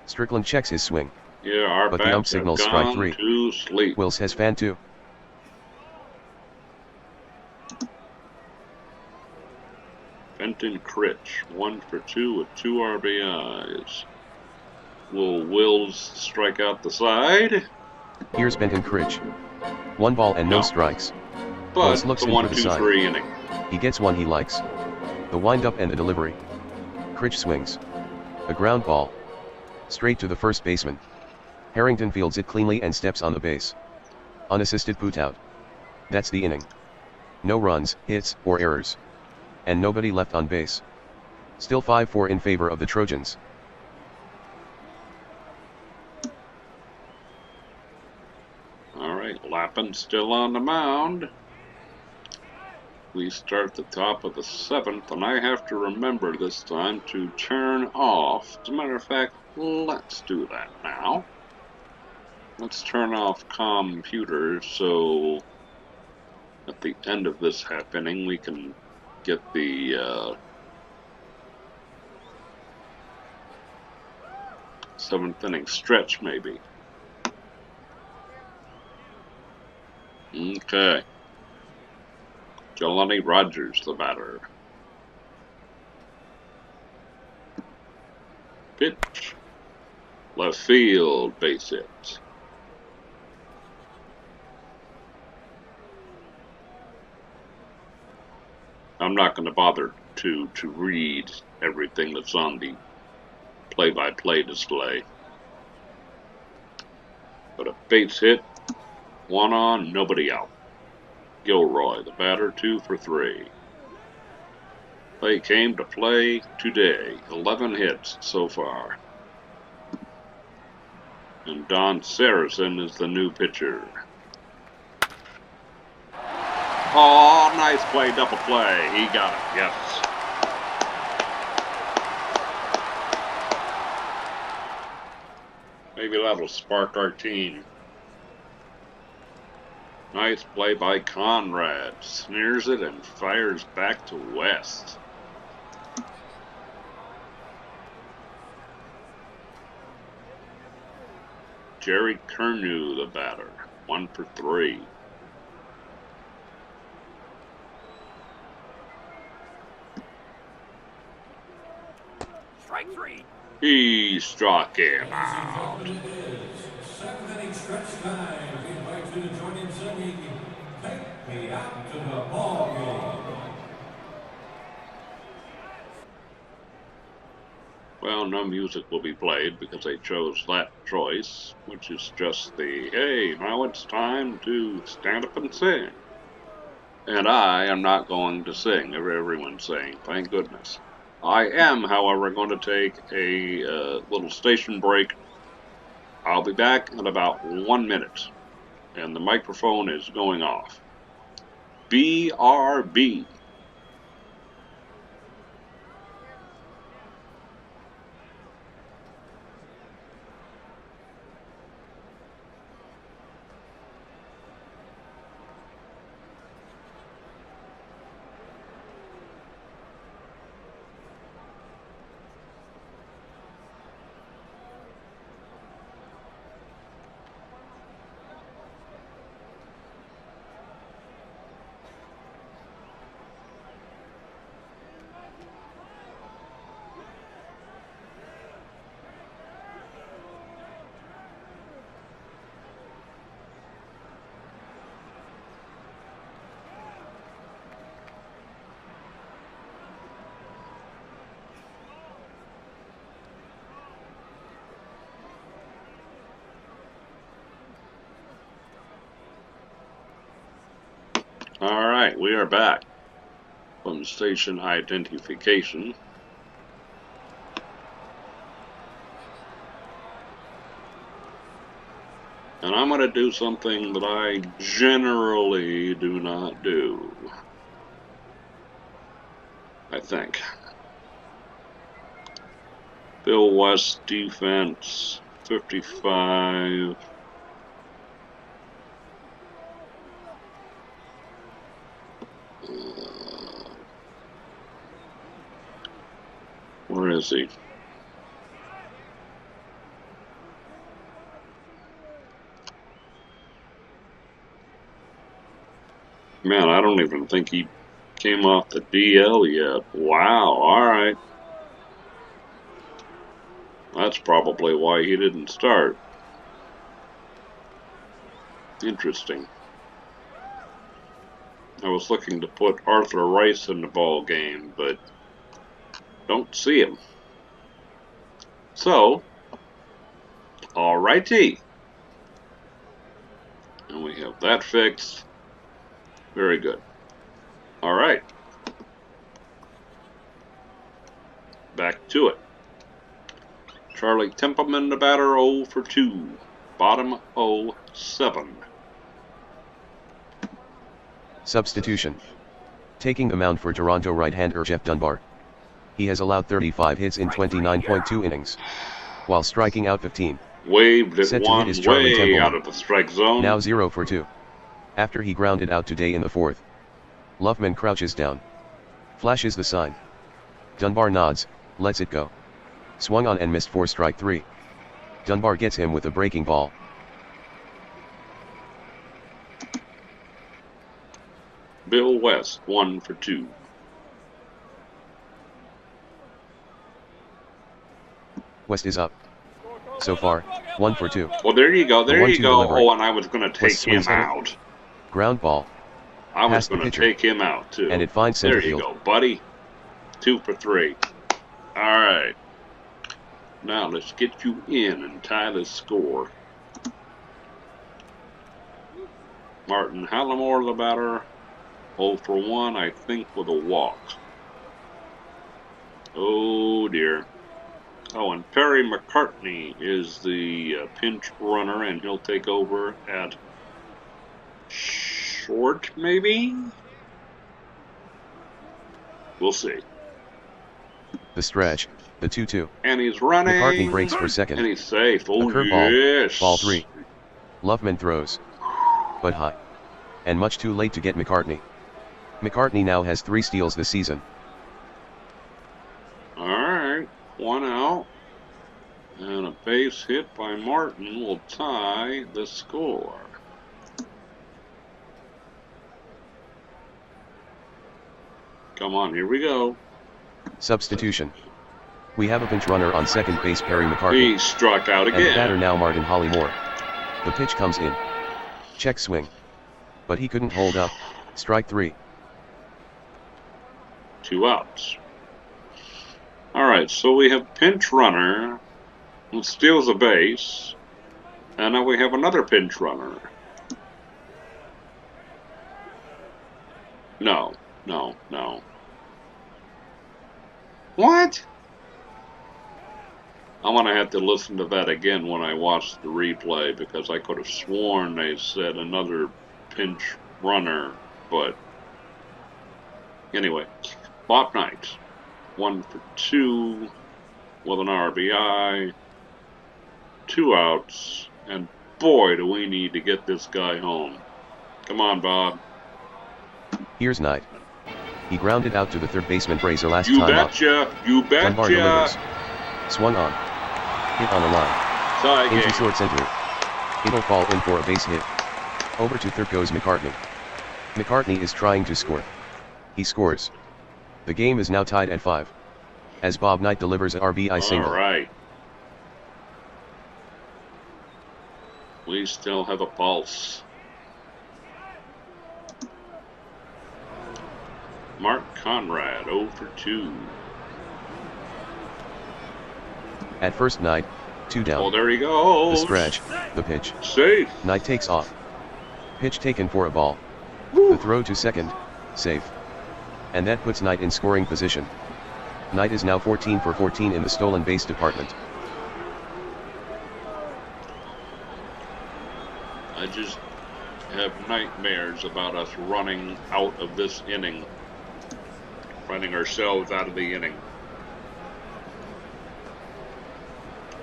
Strickland checks his swing. Yeah, our But the bats ump have signals gone strike 3. to sleep. Wills has fan 2. Benton Critch, 1 for 2 with 2 RBIs. Will Wills strike out the side? Here's Benton Critch. 1 ball and no No. strikes. But Wills looks the in for the 1-2-3 side. inning. He gets one he likes. The wind-up and the delivery. Critch swings. A ground ball. Straight to the first baseman. Harrington fields it cleanly and steps on the base. Unassisted put-out. That's the inning. No runs, hits, or errors. And nobody left on base. Still 5-4 in favor of the Trojans. Chapin still on the mound. We start the top of the 7th, and I have to remember this time to turn off. As a matter of fact, let's do that now. Let's turn off computers so at the end of this half inning we can get the 7th inning stretch maybe. Okay. Jelani Rogers, the batter. Pitch. Left field, base hit. I'm not going to bother to read everything that's on the play-by-play display. But a base hit, 1 on, nobody out. Gilroy, the batter, 2 for 3. They came to play today. 11 hits so far. And Don Saracen is the new pitcher. Oh, nice play, double play. He got it, yes. Maybe that'll spark our team. Nice play by Conrad. Sneers it and fires back to West. Jerry Kernew, the batter, 1 for 3. Strike 3. He struck him out. 7th inning stretch time. We invite you to join in singing "Take Me Out to the Ball Game." Well, no music will be played because they chose that choice, which is just the, hey, now it's time to stand up and sing. And I am not going to sing. Everyone's saying, thank goodness. I am, however, going to take a little station break. I'll be back in about 1 minute, and the microphone is going off. BRB. All right, we are back from station identification. And I'm going to do something that I generally do not do, I think. Bill West defense, 55. Where is he? Man, I don't even think he came off the DL yet. Wow, alright. That's probably why he didn't start. Interesting. I was looking to put Arthur Rice in the ball game, but don't see him. So, alrighty. And we have that fixed. Very good. Alright. Back to it. Charlie Templeman, the batter, 0 for 2. Bottom 0-7. Substitution. Taking the mound for Toronto right-hander Jeff Dunbar. He has allowed 35 hits in 29.2 innings, while striking out 15. Waved it Set to one hit is Charlie way Templeman. out of the strike zone. Now 0 for 2. After he grounded out today in the fourth. Loveman crouches down. Flashes the sign. Dunbar nods, lets it go. Swung on and missed for strike 3. Dunbar gets him with a breaking ball. Bill West, 1 for 2. West is up. So far, 1 for 2. Well, there you go, there you 1-2 go. delivery. Oh, and I was going to take West him swings at it. out. Ground ball. I was Past the going to pitcher. take him out, too. And it finds center There you field. go, buddy. 2 for 3. All right. Now let's get you in and tie the score. Martin Hallamore, the batter. 0 for 1, I think, with a walk. Oh, dear. Oh, and Perry McCartney is the pinch runner, and he'll take over at short, maybe? We'll see. The stretch, the 2-2. And he's running. McCartney breaks for second. And he's safe. A Oh, curveball, yes. ball 3. Loveman throws. But high. And much too late to get McCartney. McCartney now has 3 steals this season. All right. 1 out. And a base hit by Martin will tie the score. Come on, here we go. Substitution. We have a pinch runner on second base, Perry McCartney. He struck out And the batter again. now, Martin Hollymore. The pitch comes in. Check swing. But he couldn't hold up. Strike 3. 2 outs. All right, so we have pinch runner who steals a base. And now we have another pinch runner. No. What? I'm going to have to listen to that again when I watch the replay, because I could have sworn they said another pinch runner, but anyway. Bob Knight, 1 for 2 with an RBI, 2 outs, and boy, do we need to get this guy home. Come on, Bob. Here's Knight. He grounded out to the third baseman Brazier last You time up. betcha, you Dunbar delivers. betcha. Swung on. Hit on the line. Tie Into game. short center. It'll fall in for a base hit. Over to third goes McCartney. McCartney is trying to score. He scores. The game is now tied at 5. As Bob Knight delivers an RBI single. All right. We still have a pulse. Mark Conrad, 0 for 2. At first, Knight, 2 down. Oh, there he goes. The stretch, the pitch. Safe. Knight takes off. Pitch taken for a ball. Woo. The throw to second, safe. And that puts Knight in scoring position. Knight is now 14 for 14 in the stolen base department. I just have nightmares about us running out of this inning. Running ourselves out of the inning.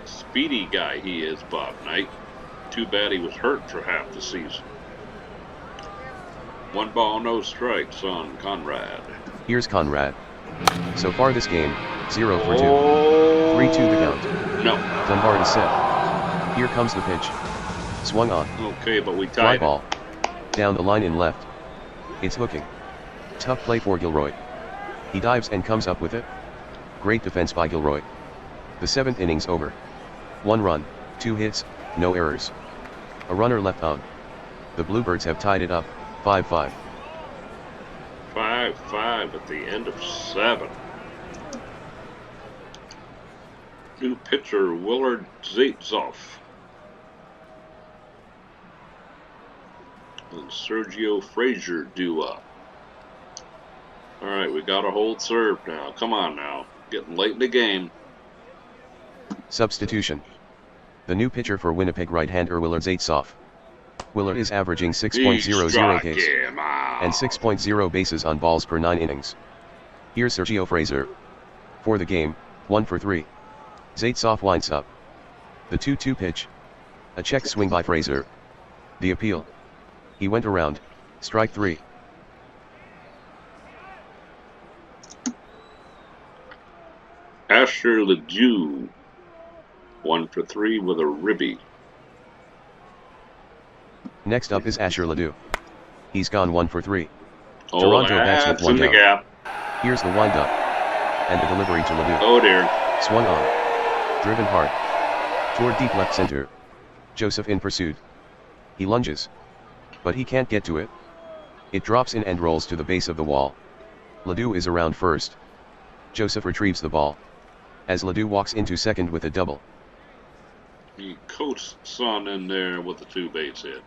Speedy guy he is, Bob Knight. Too bad he was hurt for half the season. 1 ball, no strikes on Conrad. Here's Conrad. So far this game, 0 for 2. Oh, 3-2 the count. no. Dunbar is set. Here comes the pitch. Swung on. Okay, but we Fly tied it. ball. Down the line in left. It's hooking. Tough play for Gilroy. He dives and comes up with it. Great defense by Gilroy. The 7th inning's over. 1 run, 2 hits, no errors. A runner left on. The Bluebirds have tied it up, 5-5. 5-5 at the end of 7. New pitcher Willard Zaitzoff. And Sergio Frazier due up. Alright, we got a hold serve now. Come on now. Getting late in the game. Substitution. The new pitcher for Winnipeg right-hander Willard Zaitzoff. Willard is averaging He 6.00 struck Ks. him out. and 6.0 bases on balls per 9 innings. Here's Sergio Fraser. For the game, 1 for 3. Zaitsev winds up. The 2-2 pitch. A check swing by Fraser. The appeal. He went around. Strike 3. Asher Ledoux, 1 for 3 with a ribby. Next up is Asher Ledoux. He's gone 1 for 3. Oh, Toronto bats with that's 1 in the down. gap. Here's the windup. And the delivery to Ledoux. Oh dear. Swung on. Driven hard. Toward deep left center. Joseph in pursuit. He lunges. But he can't get to it. It drops in and rolls to the base of the wall. Ledoux is around first. Joseph retrieves the ball. As Ledoux walks into second with a double. He coasts on in there with a 2-base hit.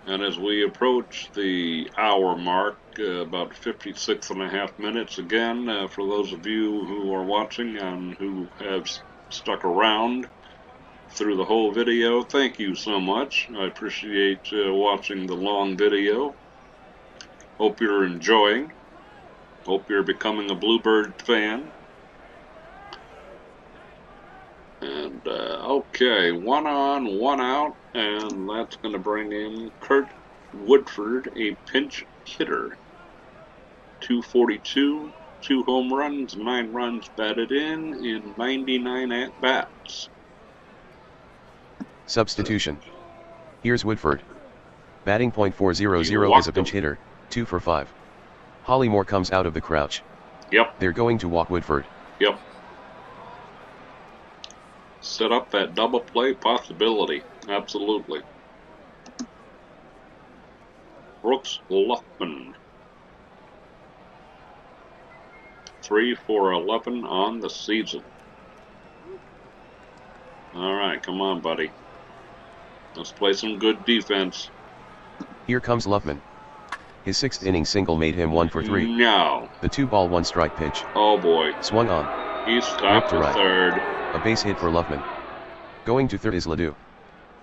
And as we approach the hour mark, about 56.5 minutes again, for those of you who are watching and who have stuck around through the whole video, thank you so much. I appreciate watching the long video. Hope you're enjoying. Hope you're becoming a Bluebird fan. And, okay, 1 on, 1 out, and that's going to bring in Kurt Woodford, a pinch hitter. 242, 2 home runs, 9 runs batted in 99 at-bats. Substitution. Here's Woodford. Batting .400 as a pinch hitter, 2 for 5. Hollymore comes out of the crouch. Yep. They're going to walk Woodford. Yep. Set up that double play possibility. Absolutely. Brooks Luffman. 3 for 11 on the season. Alright, come on, buddy. Let's play some good defense. Here comes Luffman. His 6th inning single made him 1 for 3. No. The 2-ball 1-strike pitch. Oh boy. Swung on. He's stopped to at right. third. A base hit for Luffman. Going to third is Ledoux.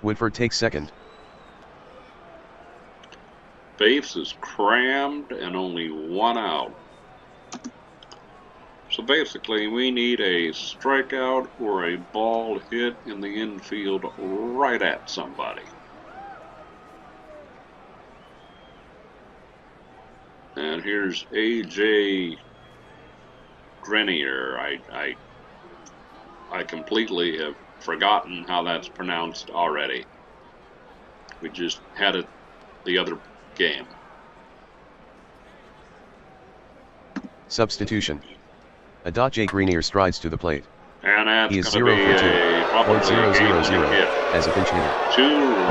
Woodford takes second. Base is crammed and only 1 out. So basically, we need a strikeout or a ball hit in the infield right at somebody. And here's A.J. Grenier. I completely have forgotten how that's pronounced already. We just had it the other game. Substitution. J. Grenier strides to the plate. And that's He is going to 0 be for 2. a probably .000 hit. as a pinch hitter. 2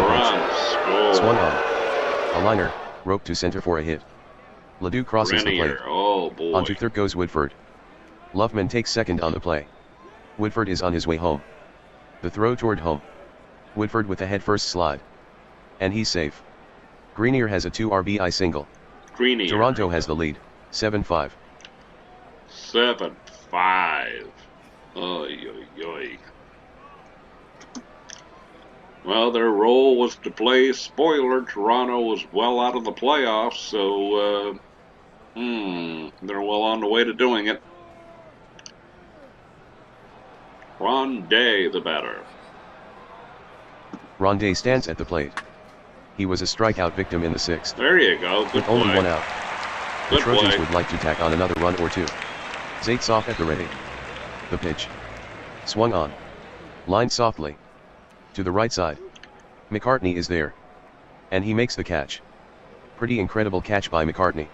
runs scored. Swung on. A liner, roped to center for a hit. Ledoux crosses the plate. Oh boy. Onto third goes Woodford. Luffman takes second on the play. Woodford is on his way home. The throw toward home. Woodford with a head-first slide. And he's safe. Grenier has a 2 RBI single. Grenier. Toronto has the lead, 7-5. 7-5. Oy, oy, oy. Well, their role was to play spoiler. Toronto was well out of the playoffs, so they're well on the way to doing it. Ron Day, the batter. Ronday stands at the plate. He was a strikeout victim in the 6th. There you go. Good With only play. 1 out. The Good Trojans play. would like to tack on another run or 2. Zaitsev at the ready. The pitch. Swung on. Lined softly. To the right side. McCartney is there. And he makes the catch. Pretty incredible catch by McCartney.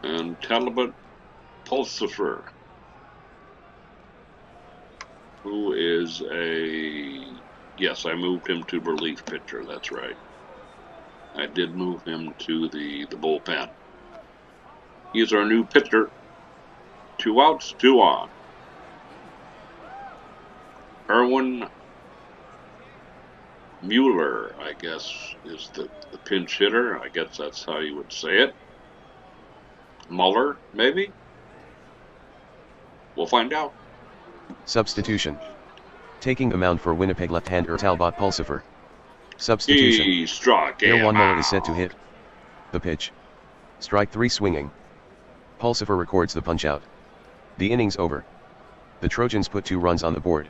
And Talbot Pulsifer, who is yes, I moved him to relief pitcher, that's right. I did move him to the bullpen. He's our new pitcher. 2 outs, 2 on. Erwin Mueller, I guess, is the pinch hitter. I guess that's how you would say it. Muller, maybe? We'll find out. Substitution. Taking the mound for Winnipeg left-hander Talbot Pulsipher. Substitution. He struck him Air 1 out. is set to hit. The pitch. Strike 3 swinging. Pulsipher records the punch-out. The inning's over. The Trojans put 2 runs on the board.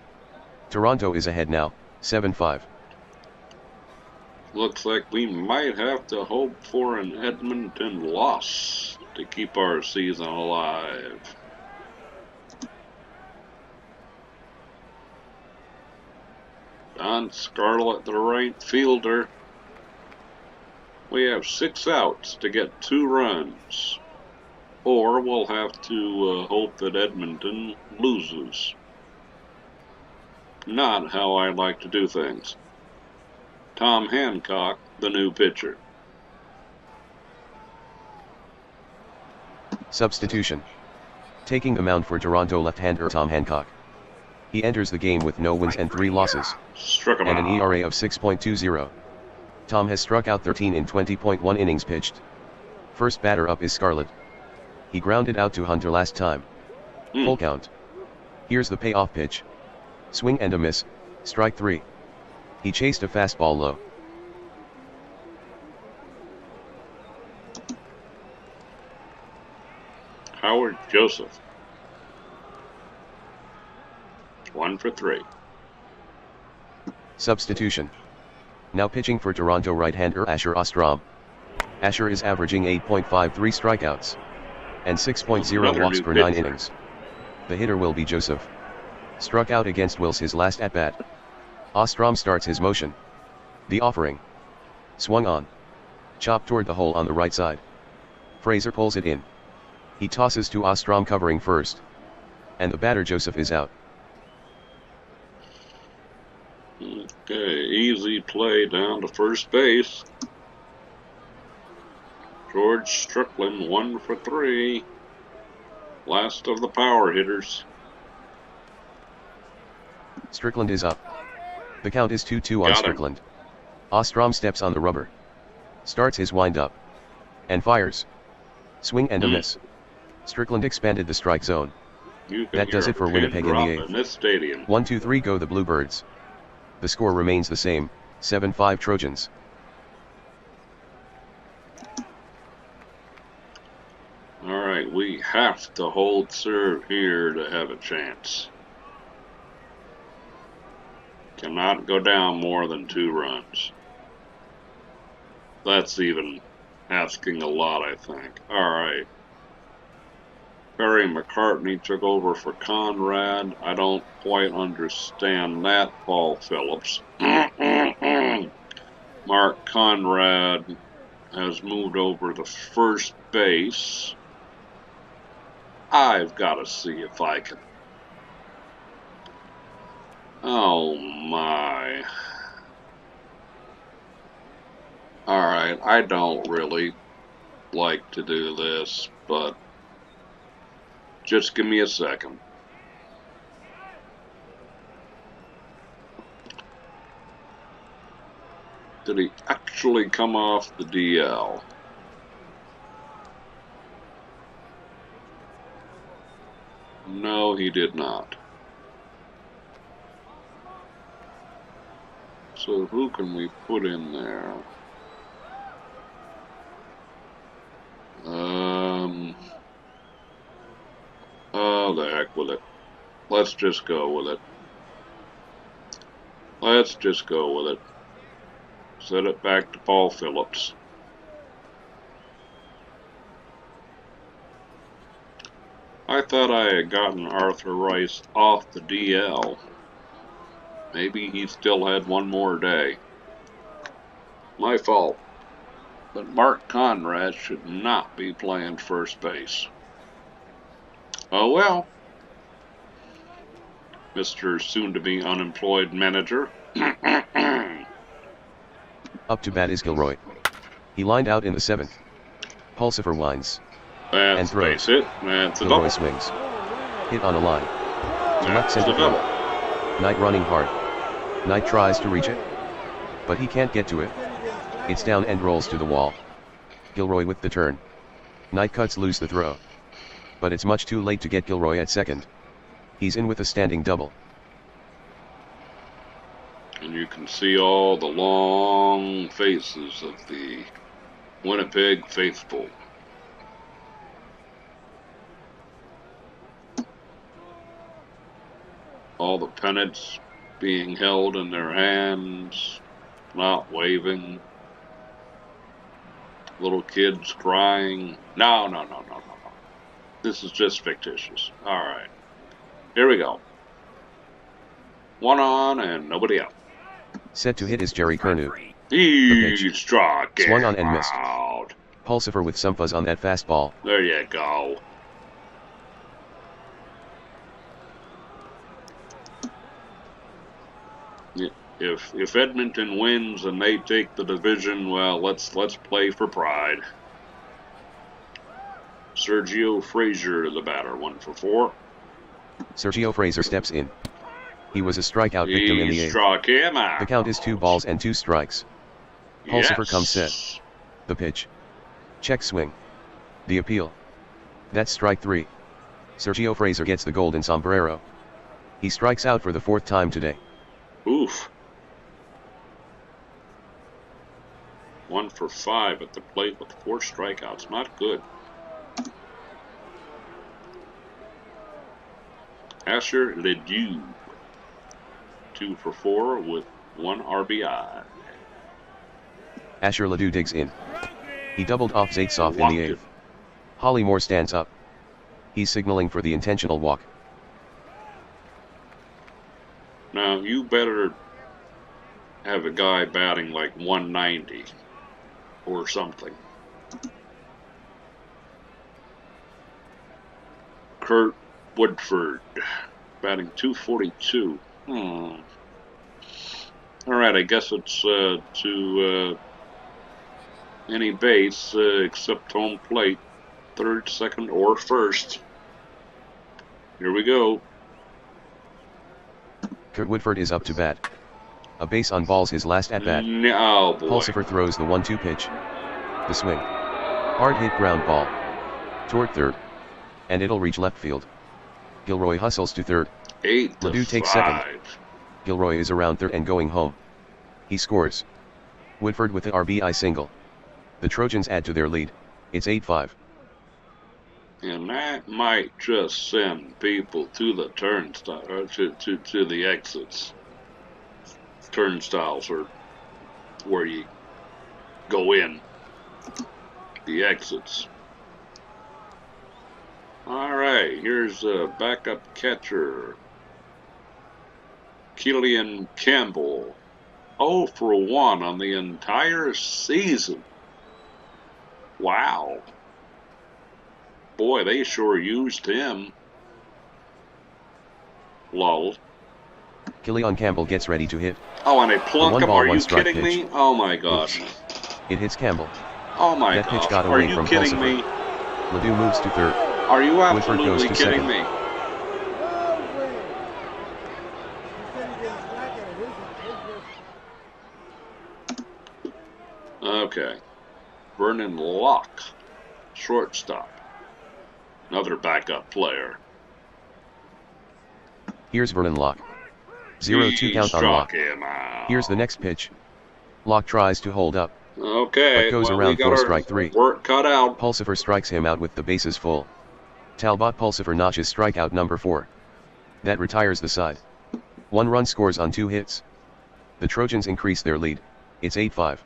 Toronto is ahead now, 7-5. Looks like we might have to hope for an Edmonton loss to keep our season alive. Don Scarlett, the right fielder. We have 6 outs to get 2 runs. Or we'll have to hope that Edmonton loses. Not how I like to do things. Tom Hancock, the new pitcher. Substitution. Taking the mound for Toronto left-hander Tom Hancock. He enters the game with no wins and 3 losses. Struck him and out. an ERA of 6.20. Tom has struck out 13 in 20.1 innings pitched. First batter up is Scarlett. He grounded out to Hunter last time. Full count. Here's the payoff pitch. Swing and a miss, strike 3. He chased a fastball low. Howard Joseph. 1 for 3. Substitution. Now pitching for Toronto right-hander Asher Ostrom. Asher is averaging 8.53 strikeouts and 6.0 walks per 9 innings. The hitter will be Joseph. Struck out against Wills his last at-bat. Ostrom starts his motion. The offering. Swung on. Chopped toward the hole on the right side. Fraser pulls it in. He tosses to Ostrom covering first. And the batter Joseph is out. Okay, easy play down to first base. George Strickland, 1 for 3. Last of the power hitters. Strickland is up. The count is 2-2 on Strickland. Ostrom steps on the rubber. Starts his wind-up. And fires. Swing and a miss. Strickland expanded the strike zone. That does it for Winnipeg in the 8th. In this stadium. 1-2-3 go the Bluebirds. The score remains the same, 7-5 Trojans. Alright, we have to hold serve here to have a chance. Cannot go down more than 2 runs. That's even asking a lot, I think. Alright. Barry McCartney took over for Conrad. I don't quite understand that, Paul Phillips. Mark Conrad has moved over to first base. I've got to see if I can. Oh my. Alright, I don't really like to do this, but just give me a second. Did he actually come off the DL? No, he did not. So who can we put in there? Oh, the heck with it. Let's just go with it. Let's just go with it. Set it back to Paul Phillips. I thought I had gotten Arthur Rice off the DL. Maybe he still had one more day. My fault. But Mark Conrad should not be playing first base. Oh well. Mr. soon-to-be unemployed manager. Up to bat is Gilroy. He lined out in the 7th. Pulsipher winds. That's and throws. base hit. That's a Gilroy double. swings. Hit on a line. To left That's a center double. field. Knight running hard. Knight tries to reach it. But he can't get to it. It's down and rolls to the wall. Gilroy with the turn. Knight cuts loose the throw. But it's much too late to get Gilroy at second. He's in with a standing double. And you can see all the long faces of the Winnipeg faithful. All the pennants being held in their hands, not waving. Little kids crying. No. This is just fictitious. All right. Here we go. One on and nobody out. Set to hit is Jerry Curnew. He struck it Swung on and missed. out. Pulsifer with some fuzz on that fastball. There you go. If Edmonton wins and they take the division, well, let's play for pride. Sergio Frazier, the batter, 1 for 4. Sergio Frazier steps in. He was a strikeout victim in the eighth. Struck him out. The count is 2 balls and 2 strikes. Pulsifer Yes. comes set. The pitch. Check swing. The appeal. That's strike 3. Sergio Frazier gets the golden sombrero. He strikes out for the 4th time today. Oof. 1 for 5 at the plate with 4 strikeouts. Not good. Asher Ledoux, 2 for 4 with 1 RBI. Asher Ledoux digs in. He doubled off Zaitsev in the 8th. Holly Moore stands up. He's signaling for the intentional walk. Now, you better have a guy batting like 190 or something. Kurt Woodford, batting 242. All right, I guess it's to any base except home plate, 3rd, 2nd, or 1st. Here we go. Kurt Woodford is up to bat. A base on balls his last at bat. No, boy. Pulsifer throws the 1-2 pitch. The swing. Hard hit ground ball. Toward 3rd. And it'll reach left field. Gilroy hustles to 3rd. 8 to Ledoux takes 5. 2nd. Gilroy is around 3rd and going home. He scores. Woodford with the RBI single. The Trojans add to their lead. It's 8-5. And that might just send people to the turnstile, or to the exits. Turnstiles are where you go in. The exits. All right, here's a backup catcher. Killian Campbell. 0 for 1 on the entire season. Wow. Boy, they sure used him. Lol. Killian Campbell gets ready to hit. Oh, and they plunk him. Are you kidding pitch. me? Oh my gosh. It hits Campbell. Oh my That pitch gosh. got Are away you from kidding Pulsifer. me? Ledoux moves to 3rd. Are you Woodford goes absolutely to kidding 2nd. me? Okay. Vernon Locke, shortstop. Another backup player. Here's Vernon Locke. 0-2 count on Locke. Here's the next pitch. Locke tries to hold up. Okay. But goes well, around we got for our strike 3. Work cut out. Pulsifer strikes him out with the bases full. Talbot Pulsifer notches strikeout number 4. That retires the side. 1 run scores on 2 hits. The Trojans increase their lead. It's 8-5.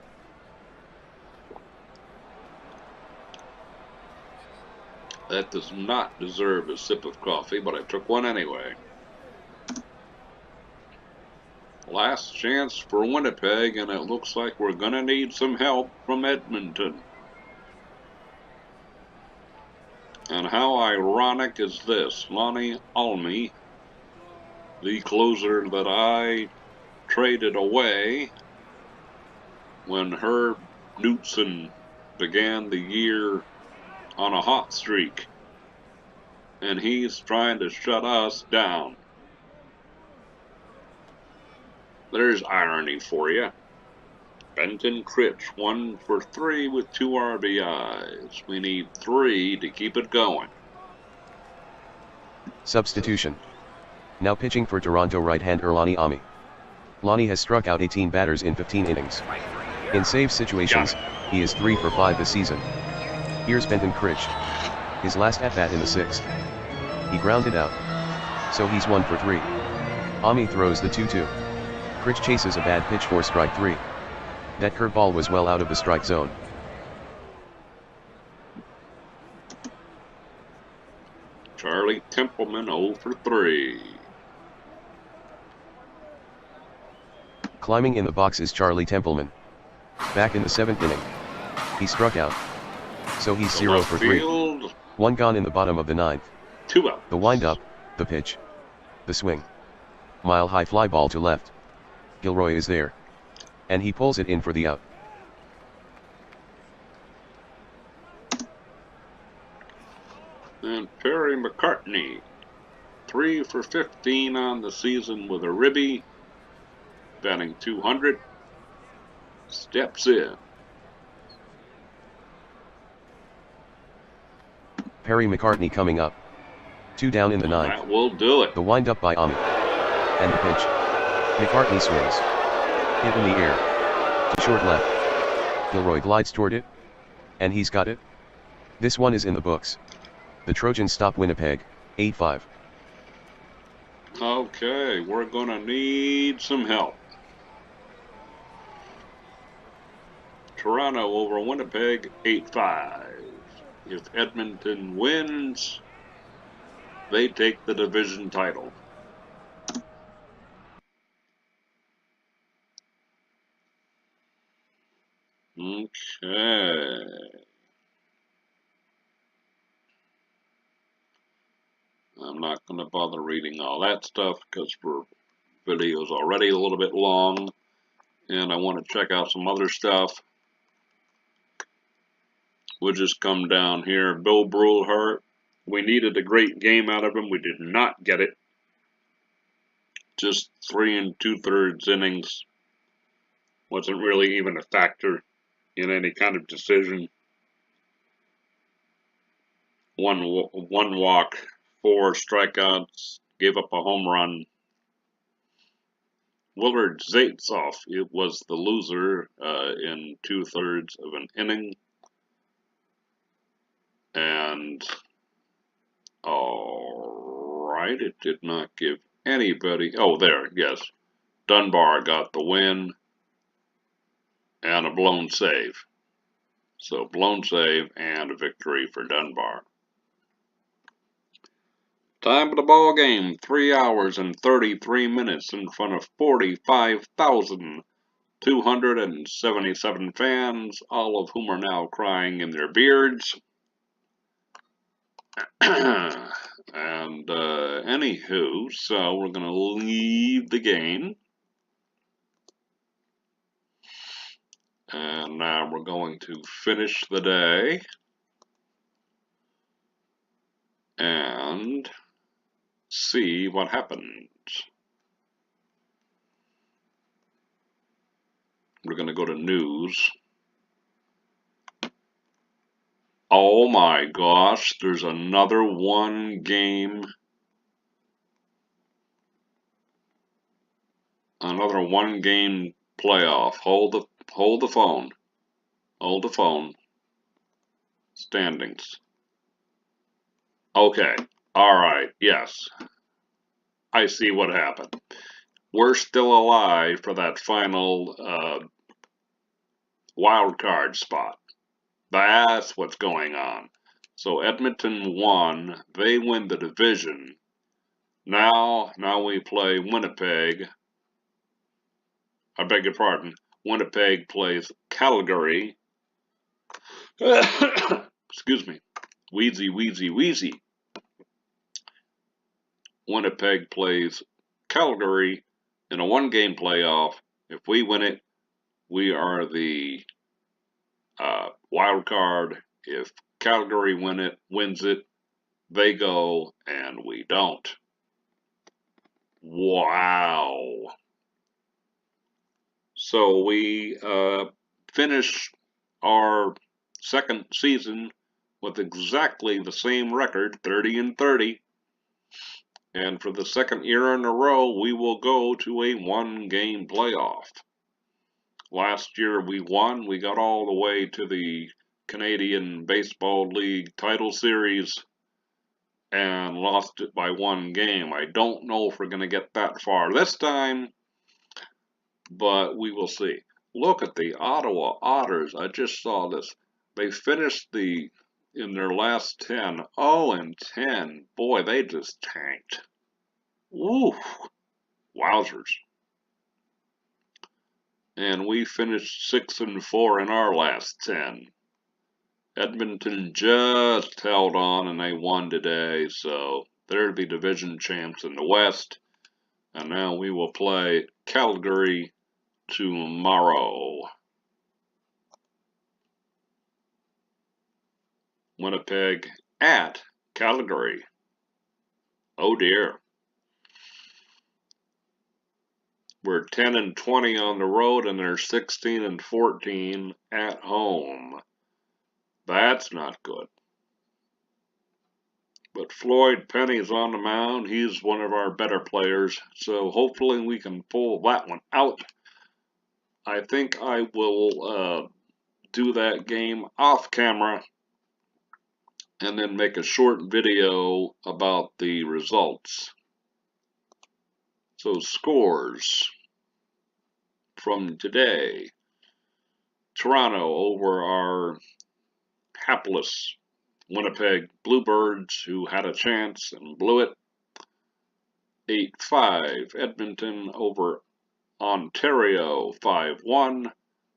That does not deserve a sip of coffee, but I took one anyway. Last chance for Winnipeg, and it looks like we're going to need some help from Edmonton. And how ironic is this? Lonnie Almy, the closer that I traded away when Herb Knutson began the year on a hot streak, and he's trying to shut us down. There's irony for you. Benton Critch, 1 for 3 with 2 RBIs. We need 3 to keep it going. Substitution. Now pitching for Toronto right-hander Lonnie Ami. Lonnie has struck out 18 batters in 15 innings. In save situations, he is 3 for 5 this season. Here's Benton Critch. His last at-bat in the 6th. He grounded out. So he's 1 for 3. Ami throws the 2-2. Critch chases a bad pitch for strike 3. That curveball was well out of the strike zone. Charlie Templeman 0 for 3. Climbing in the box is Charlie Templeman. Back in the 7th inning. He struck out. So he's 0 for 3. 1 gone in the bottom of the 9th. 2 out. The windup, the pitch. The swing. Mile-high fly ball to left. Gilroy is there. And he pulls it in for the out. And Perry McCartney, 3 for 15 on the season with a ribby, batting .200, steps in. Perry McCartney coming up. 2 down in the 9th. That will do it. The windup by Ami. And the pitch. McCartney swings. Hit in the air. To short left. Gilroy glides toward it. And he's got it. This one is in the books. The Trojans stop Winnipeg, 8-5. Okay, we're going to need some help. Toronto over Winnipeg, 8-5. If Edmonton wins, they take the division title. Okay. I'm not going to bother reading all that stuff because our video's already a little bit long, and I want to check out some other stuff. We'll just come down here. Bill Brulhart. We needed a great game out of him. We did not get it. Just 3 2/3 innings. Wasn't really even a factor in any kind of decision. One walk, 4 strikeouts, gave up a home run. Willard Zaitzoff, it was the loser in 2/3 of an inning. And, alright, it did not give anybody, oh there, yes, Dunbar got the win and a blown save. So blown save and a victory for Dunbar. Time of the ball game, 3 hours and 33 minutes in front of 45,277 fans, all of whom are now crying in their beards. And anywho, so we're going to leave the game. And now we're going to finish the day. And see what happens. We're going to go to news. Oh my gosh, there's another one game playoff. Hold the phone. Hold the phone. Standings. Okay. All right. Yes. I see what happened. We're still alive for that final wild card spot. That's what's going on. So Edmonton won. They win the division. Now we play Winnipeg. I beg your pardon. Winnipeg plays Calgary. Excuse me. Wheezy. Winnipeg plays Calgary in a 1-game playoff. If we win it, we are the wild card. If Calgary wins it, they go and we don't. Wow. So we finish our second season with exactly the same record, 30-30. And for the second year in a row, we will go to a one-game playoff. Last year we won. We got all the way to the Canadian Baseball League title series and lost it by one game. I don't know if we're going to get that far this time, but we will see. Look at the Ottawa Otters. I just saw this. They finished in their last 10, 0-10. Boy, they just tanked. Woo! Wowzers. And we finished 6-4 in our last 10. Edmonton just held on and they won today, so they're the division champs in the West. And now we will play Calgary tomorrow. Winnipeg at Calgary. Oh dear. We're 10-20 on the road and they're 16-14 at home. That's not good. But Floyd Penny's on the mound. He's one of our better players, so hopefully we can pull that one out. I think I will do that game off camera and then make a short video about the results. So scores from today. Toronto over our hapless Winnipeg Bluebirds, who had a chance and blew it. 8-5. Edmonton over Ontario, 5-1.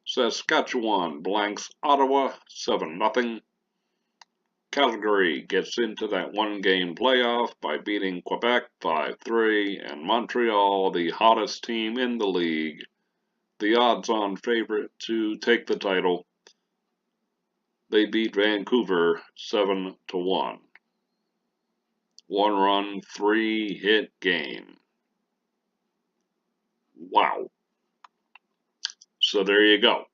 Saskatchewan blanks Ottawa, 7-0. Calgary gets into that one-game playoff by beating Quebec 5-3, and Montreal, the hottest team in the league, the odds-on favorite to take the title, they beat Vancouver 7-1. 1-run, 3-hit game. Wow. So there you go.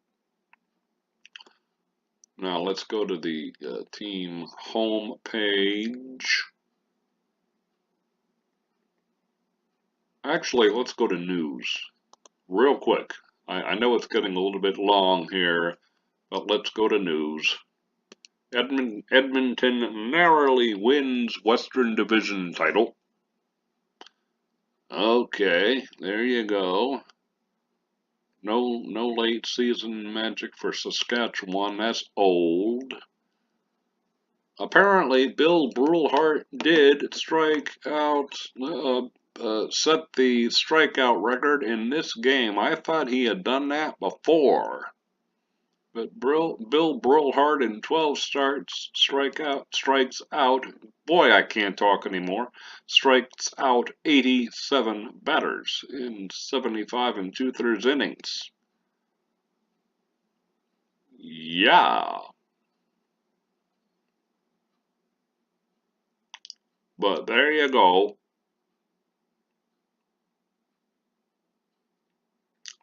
Now let's go to the team home page. Actually, let's go to news real quick. I know it's getting a little bit long here, but let's go to news. Edmonton narrowly wins Western Division title. Okay, there you go. No late season magic for Saskatchewan. That's old. Apparently, Bill Brulhart did strike out, set the strikeout record in this game. I thought he had done that before. But Bill Brulhart in 12 starts strikes out. Boy, I can't talk anymore. Strikes out 87 batters in 75 2/3 innings. Yeah. But there you go.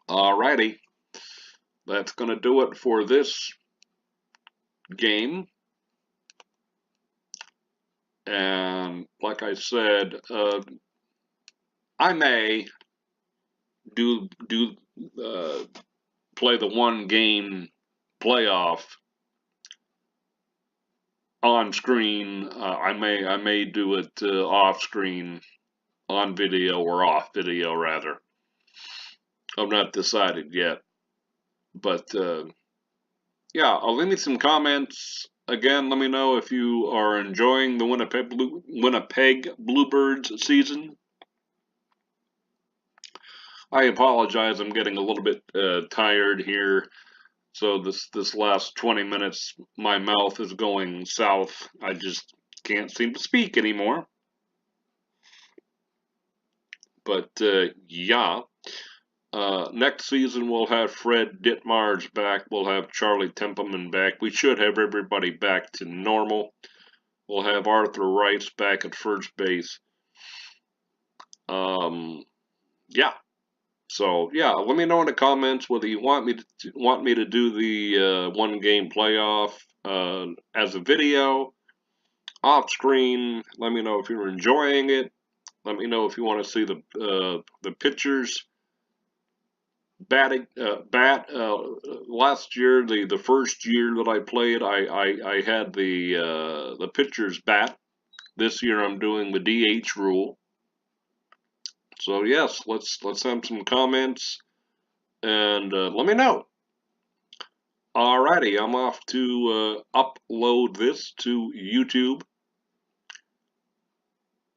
Alrighty. That's going to do it for this game. And like I said, I may play the one-game playoff on screen. I may do it off screen, on video or off video rather. I've not decided yet. But yeah, leave me some comments. Again, let me know if you are enjoying the Winnipeg Bluebirds season. I apologize, I'm getting a little bit tired here. So this last 20 minutes, my mouth is going south. I just can't seem to speak anymore. But yeah. Next season, we'll have Fred Ditmars back. We'll have Charlie Templeman back. We should have everybody back to normal. We'll have Arthur Rice back at first base. Yeah. So yeah, let me know in the comments whether you want me to do the one-game playoff as a video, off screen. Let me know if you're enjoying it. Let me know if you want to see the pitchers batting. Last year, the first year that I played, I had the pitchers bat. This year, I'm doing the DH rule. So yes, let's have some comments and let me know. Alrighty, I'm off to upload this to YouTube.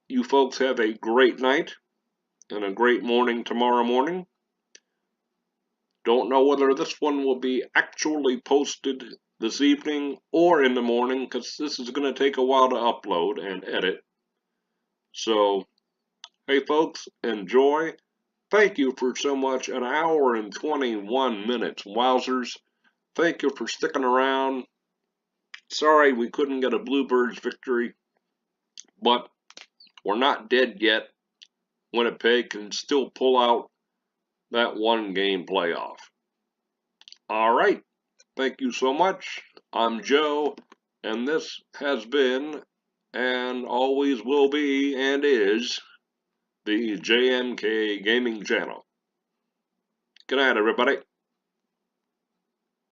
You folks have a great night and a great morning tomorrow morning. Don't know whether this one will be actually posted this evening or in the morning, because this is going to take a while to upload and edit. So, hey folks, enjoy. Thank you for so much. An hour and 21 minutes. Wowzers. Thank you for sticking around. Sorry we couldn't get a Bluebirds victory, but we're not dead yet. Winnipeg can still pull out that one-game playoff. All right. Thank you so much. I'm Joe, and this has been, and always will be, and is, the JMK Gaming Channel. Good night, everybody.